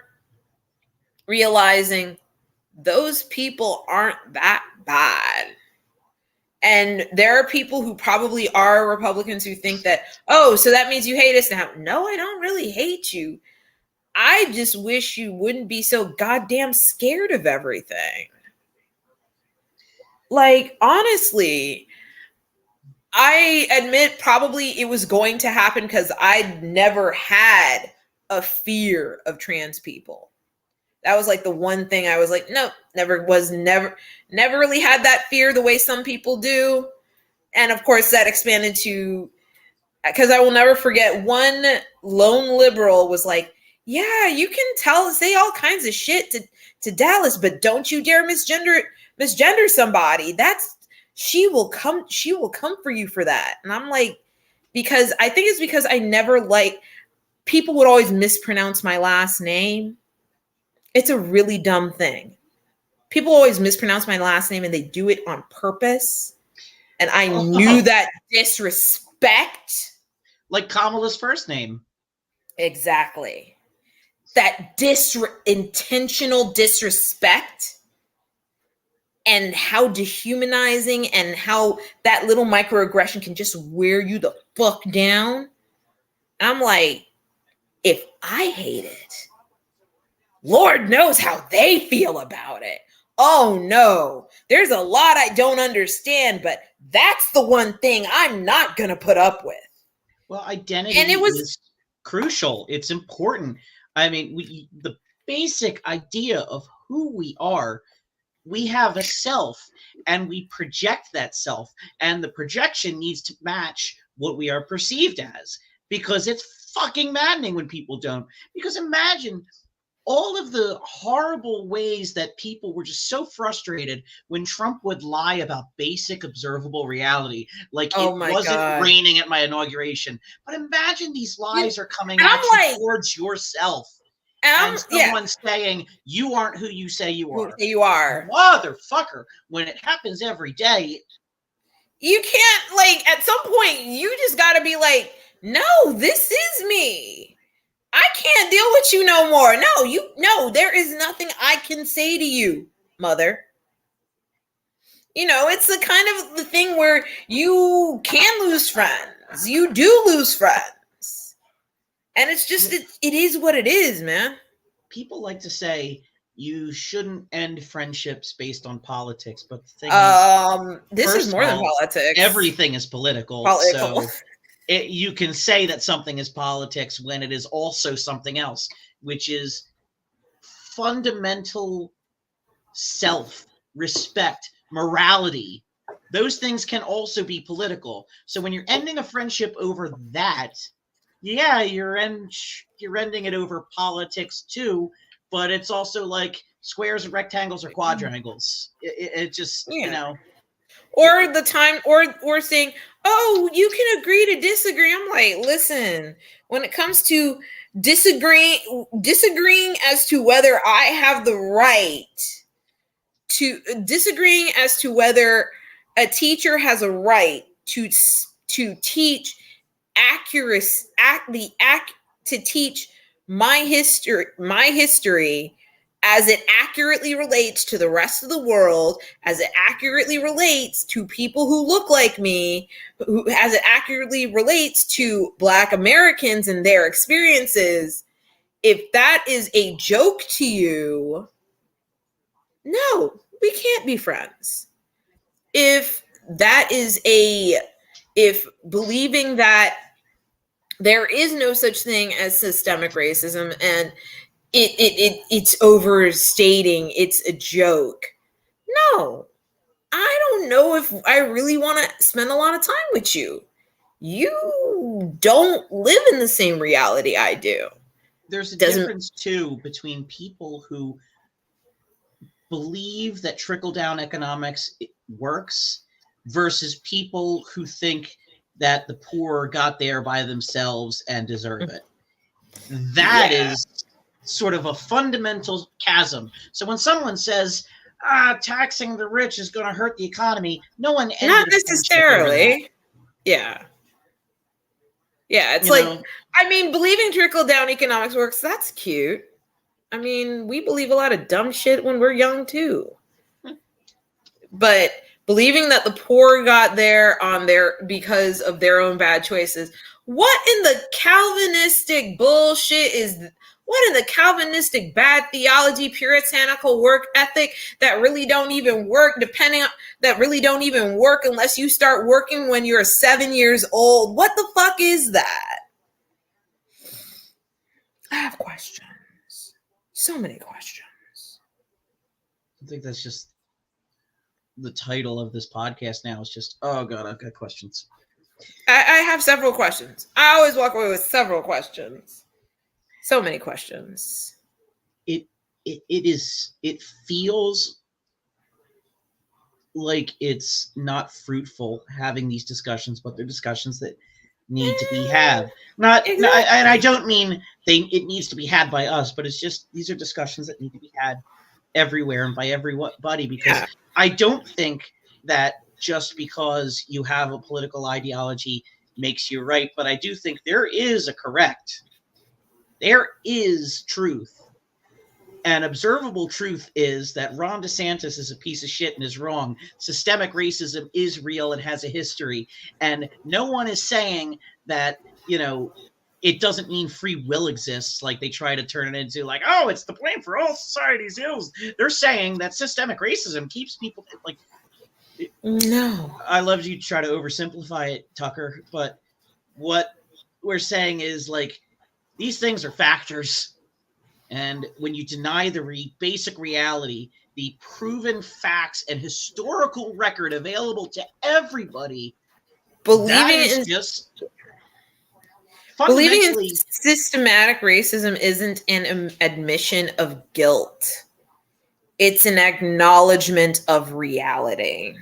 realizing those people aren't that bad. And there are people who probably are Republicans who think that, so that means you hate us now. No, I don't really hate you. I just wish you wouldn't be so goddamn scared of everything. Like, honestly, I admit probably it was going to happen because I'd never had a fear of trans people. That was like the one thing I was like, no, never really had that fear the way some people do. And of course that expanded to, because I will never forget, one lone liberal was like, yeah, you can say all kinds of shit to Dallas, but don't you dare misgender somebody. She will come for you for that. And I'm like, because I think it's because I never people would always mispronounce my last name. It's a really dumb thing. People always mispronounce my last name and they do it on purpose. And I knew that disrespect. Like Kamala's first name. Exactly. That intentional disrespect and how dehumanizing and how that little microaggression can just wear you the fuck down. I'm like, if I hate it, Lord knows how they feel about it. Oh no, there's a lot I don't understand, but that's the one thing I'm not going to put up with. Well, And identity it was, is crucial. It's important. I mean, the basic idea of who we have a self and we project that self, and the projection needs to match what we are perceived as, because it's fucking maddening when people don't. Because imagine all of the horrible ways that people were just so frustrated when Trump would lie about basic observable reality, like it oh my wasn't God. raining at my inauguration. But imagine these lies are coming And at I'm you like, towards yourself, and yeah, someone saying you aren't who you say you are. you are. Motherfucker, when it happens every day. You can't, like, at some point, you just got to be like, no, this is me. I can't deal with you no more. No, there is nothing I can say to you, mother. You know, it's the kind of the thing where you can lose friends. You do lose friends. And it's just, it is what it is, man. People like to say you shouldn't end friendships based on politics, but the thing is, this is first more of than all, politics. everything is political. So you can say that something is politics when it is also something else, which is fundamental self-respect, morality. Those things can also be political. So when you're ending a friendship over that, yeah, you're ending it over politics too, but it's also like squares, rectangles, or quadrangles. It just, or the time, or saying, oh, you can agree to disagree. I'm like, listen, when it comes to disagreeing as to whether I have the right to disagreeing as to whether a teacher has a right to teach to teach my history as it accurately relates to the rest of the world, as it accurately relates to people who look like me, as it accurately relates to Black Americans and their experiences. If that is a joke to you, no, we can't be friends. If believing that there is no such thing as systemic racism and it's overstating, it's a joke. No, I don't know if I really want to spend a lot of time with you. You don't live in the same reality I do. There's a difference too between people who believe that trickle-down economics works versus people who think that the poor got there by themselves and deserve it. That is sort of a fundamental chasm. So when someone says, taxing the rich is going to hurt the economy, no one ended not necessarily. Yeah, it's I mean, believing trickle-down economics works, that's cute. I mean, we believe a lot of dumb shit when we're young too. But believing that the poor got there because of their own bad choices. What in the Calvinistic bullshit what in the Calvinistic bad theology, puritanical work ethic that really don't even work that really don't even work unless you start working when you're 7 years old? What the fuck is that? I have questions. So many questions. I think that's just the title of this podcast now. Is just, oh God, I've got questions. I have several questions. I always walk away with several questions. So many questions. It feels like it's not fruitful having these discussions, but they're discussions that need to be had. And I don't mean it needs to be had by us, but it's just these are discussions that need to be had everywhere and by everybody, because I don't think that just because you have a political ideology makes you right, but I do think there is truth. And observable truth is that Ron DeSantis is a piece of shit and is wrong. Systemic racism is real and has a history. And no one is saying that, it doesn't mean free will exists. Like they try to turn it into like, oh, it's the blame for all society's ills. They're saying that systemic racism keeps people like. No. I love you try to oversimplify it, Tucker, but what we're saying is like these things are factors. And when you deny the basic reality, the proven facts and historical record available to everybody, Believing in systematic racism isn't an admission of guilt. It's an acknowledgement of reality.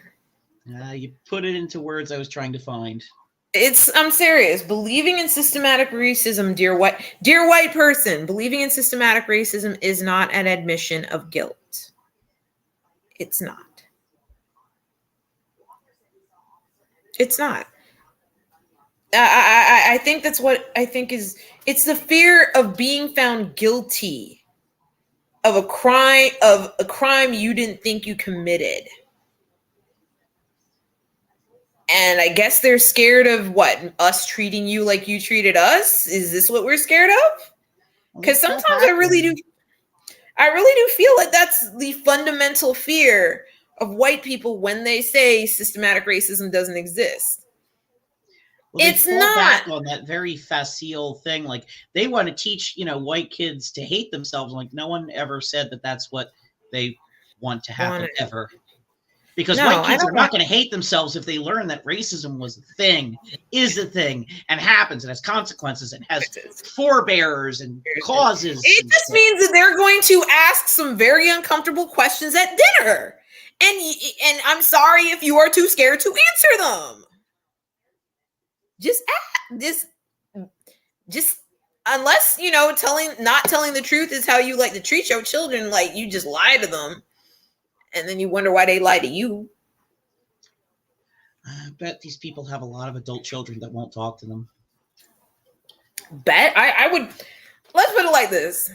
You put it into words I was trying to find. I'm serious. Believing in systematic racism, dear white person, believing in systematic racism is not an admission of guilt. It's not. It's not. I think that's what I think is. It's the fear of being found guilty of a crime you didn't think you committed. And I guess they're scared of what? Us treating you like you treated us? Is this what we're scared of? Because sometimes I really do feel like that's the fundamental fear of white people when they say systematic racism doesn't exist. Well, it's not back on that very facile thing. Like they want to teach, white kids to hate themselves. Like no one ever said that that's what they want to happen ever. Because white kids are not going to hate themselves if they learn that racism was a thing, is a thing, and happens, and has consequences, and has forebearers and causes. It just means that they're going to ask some very uncomfortable questions at dinner. And I'm sorry if you are too scared to answer them. Just unless, not telling the truth is how you like to treat your children, like you just lie to them. And then you wonder why they lie to you. I bet these people have a lot of adult children that won't talk to them. I would. Let's put it like this.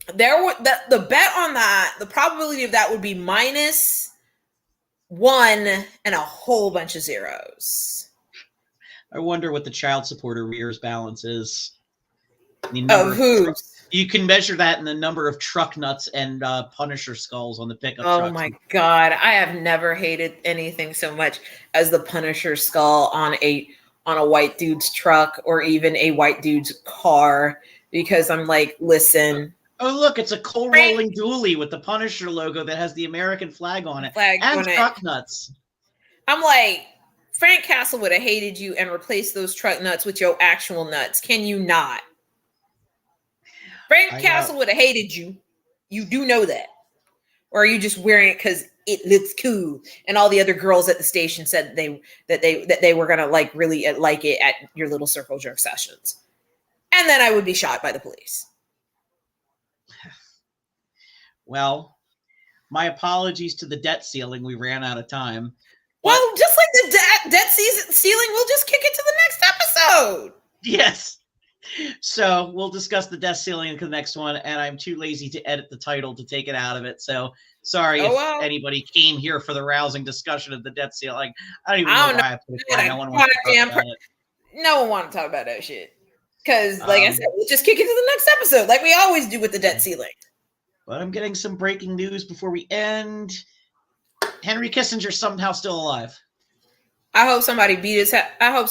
The bet on that, the probability of that would be -1 and a whole bunch of zeros. I wonder what the child support arrears balance is. Of who? You can measure that in the number of truck nuts and Punisher skulls on the pickup truck. Oh my God. I have never hated anything so much as the Punisher skull on a white dude's truck or even a white dude's car, because I'm like, listen. Oh, look, it's a coal rolling dually with the Punisher logo that has the American flag on it and truck nuts. I'm like, Frank Castle would have hated you and replaced those truck nuts with your actual nuts. Can you not? Frank Castle would have hated you. You do know that. Or are you just wearing it because it looks cool? And all the other girls at the station said that they were gonna really like it at your little circle jerk sessions. And then I would be shot by the police. Well, my apologies to the debt ceiling. We ran out of time. Well, just like the debt ceiling, we'll just kick it to the next episode. Yes. So we'll discuss the debt ceiling in the next one, and I'm too lazy to edit the title to take it out of it. So sorry if anybody came here for the rousing discussion of the debt ceiling. I don't even know why I put it there. No one wants to talk about it. No one wants to talk about that shit. Because, like I said, we'll just kick it to the next episode, like we always do with the debt ceiling. But I'm getting some breaking news before we end. Henry Kissinger's somehow still alive. I hope somebody beat his head. I hope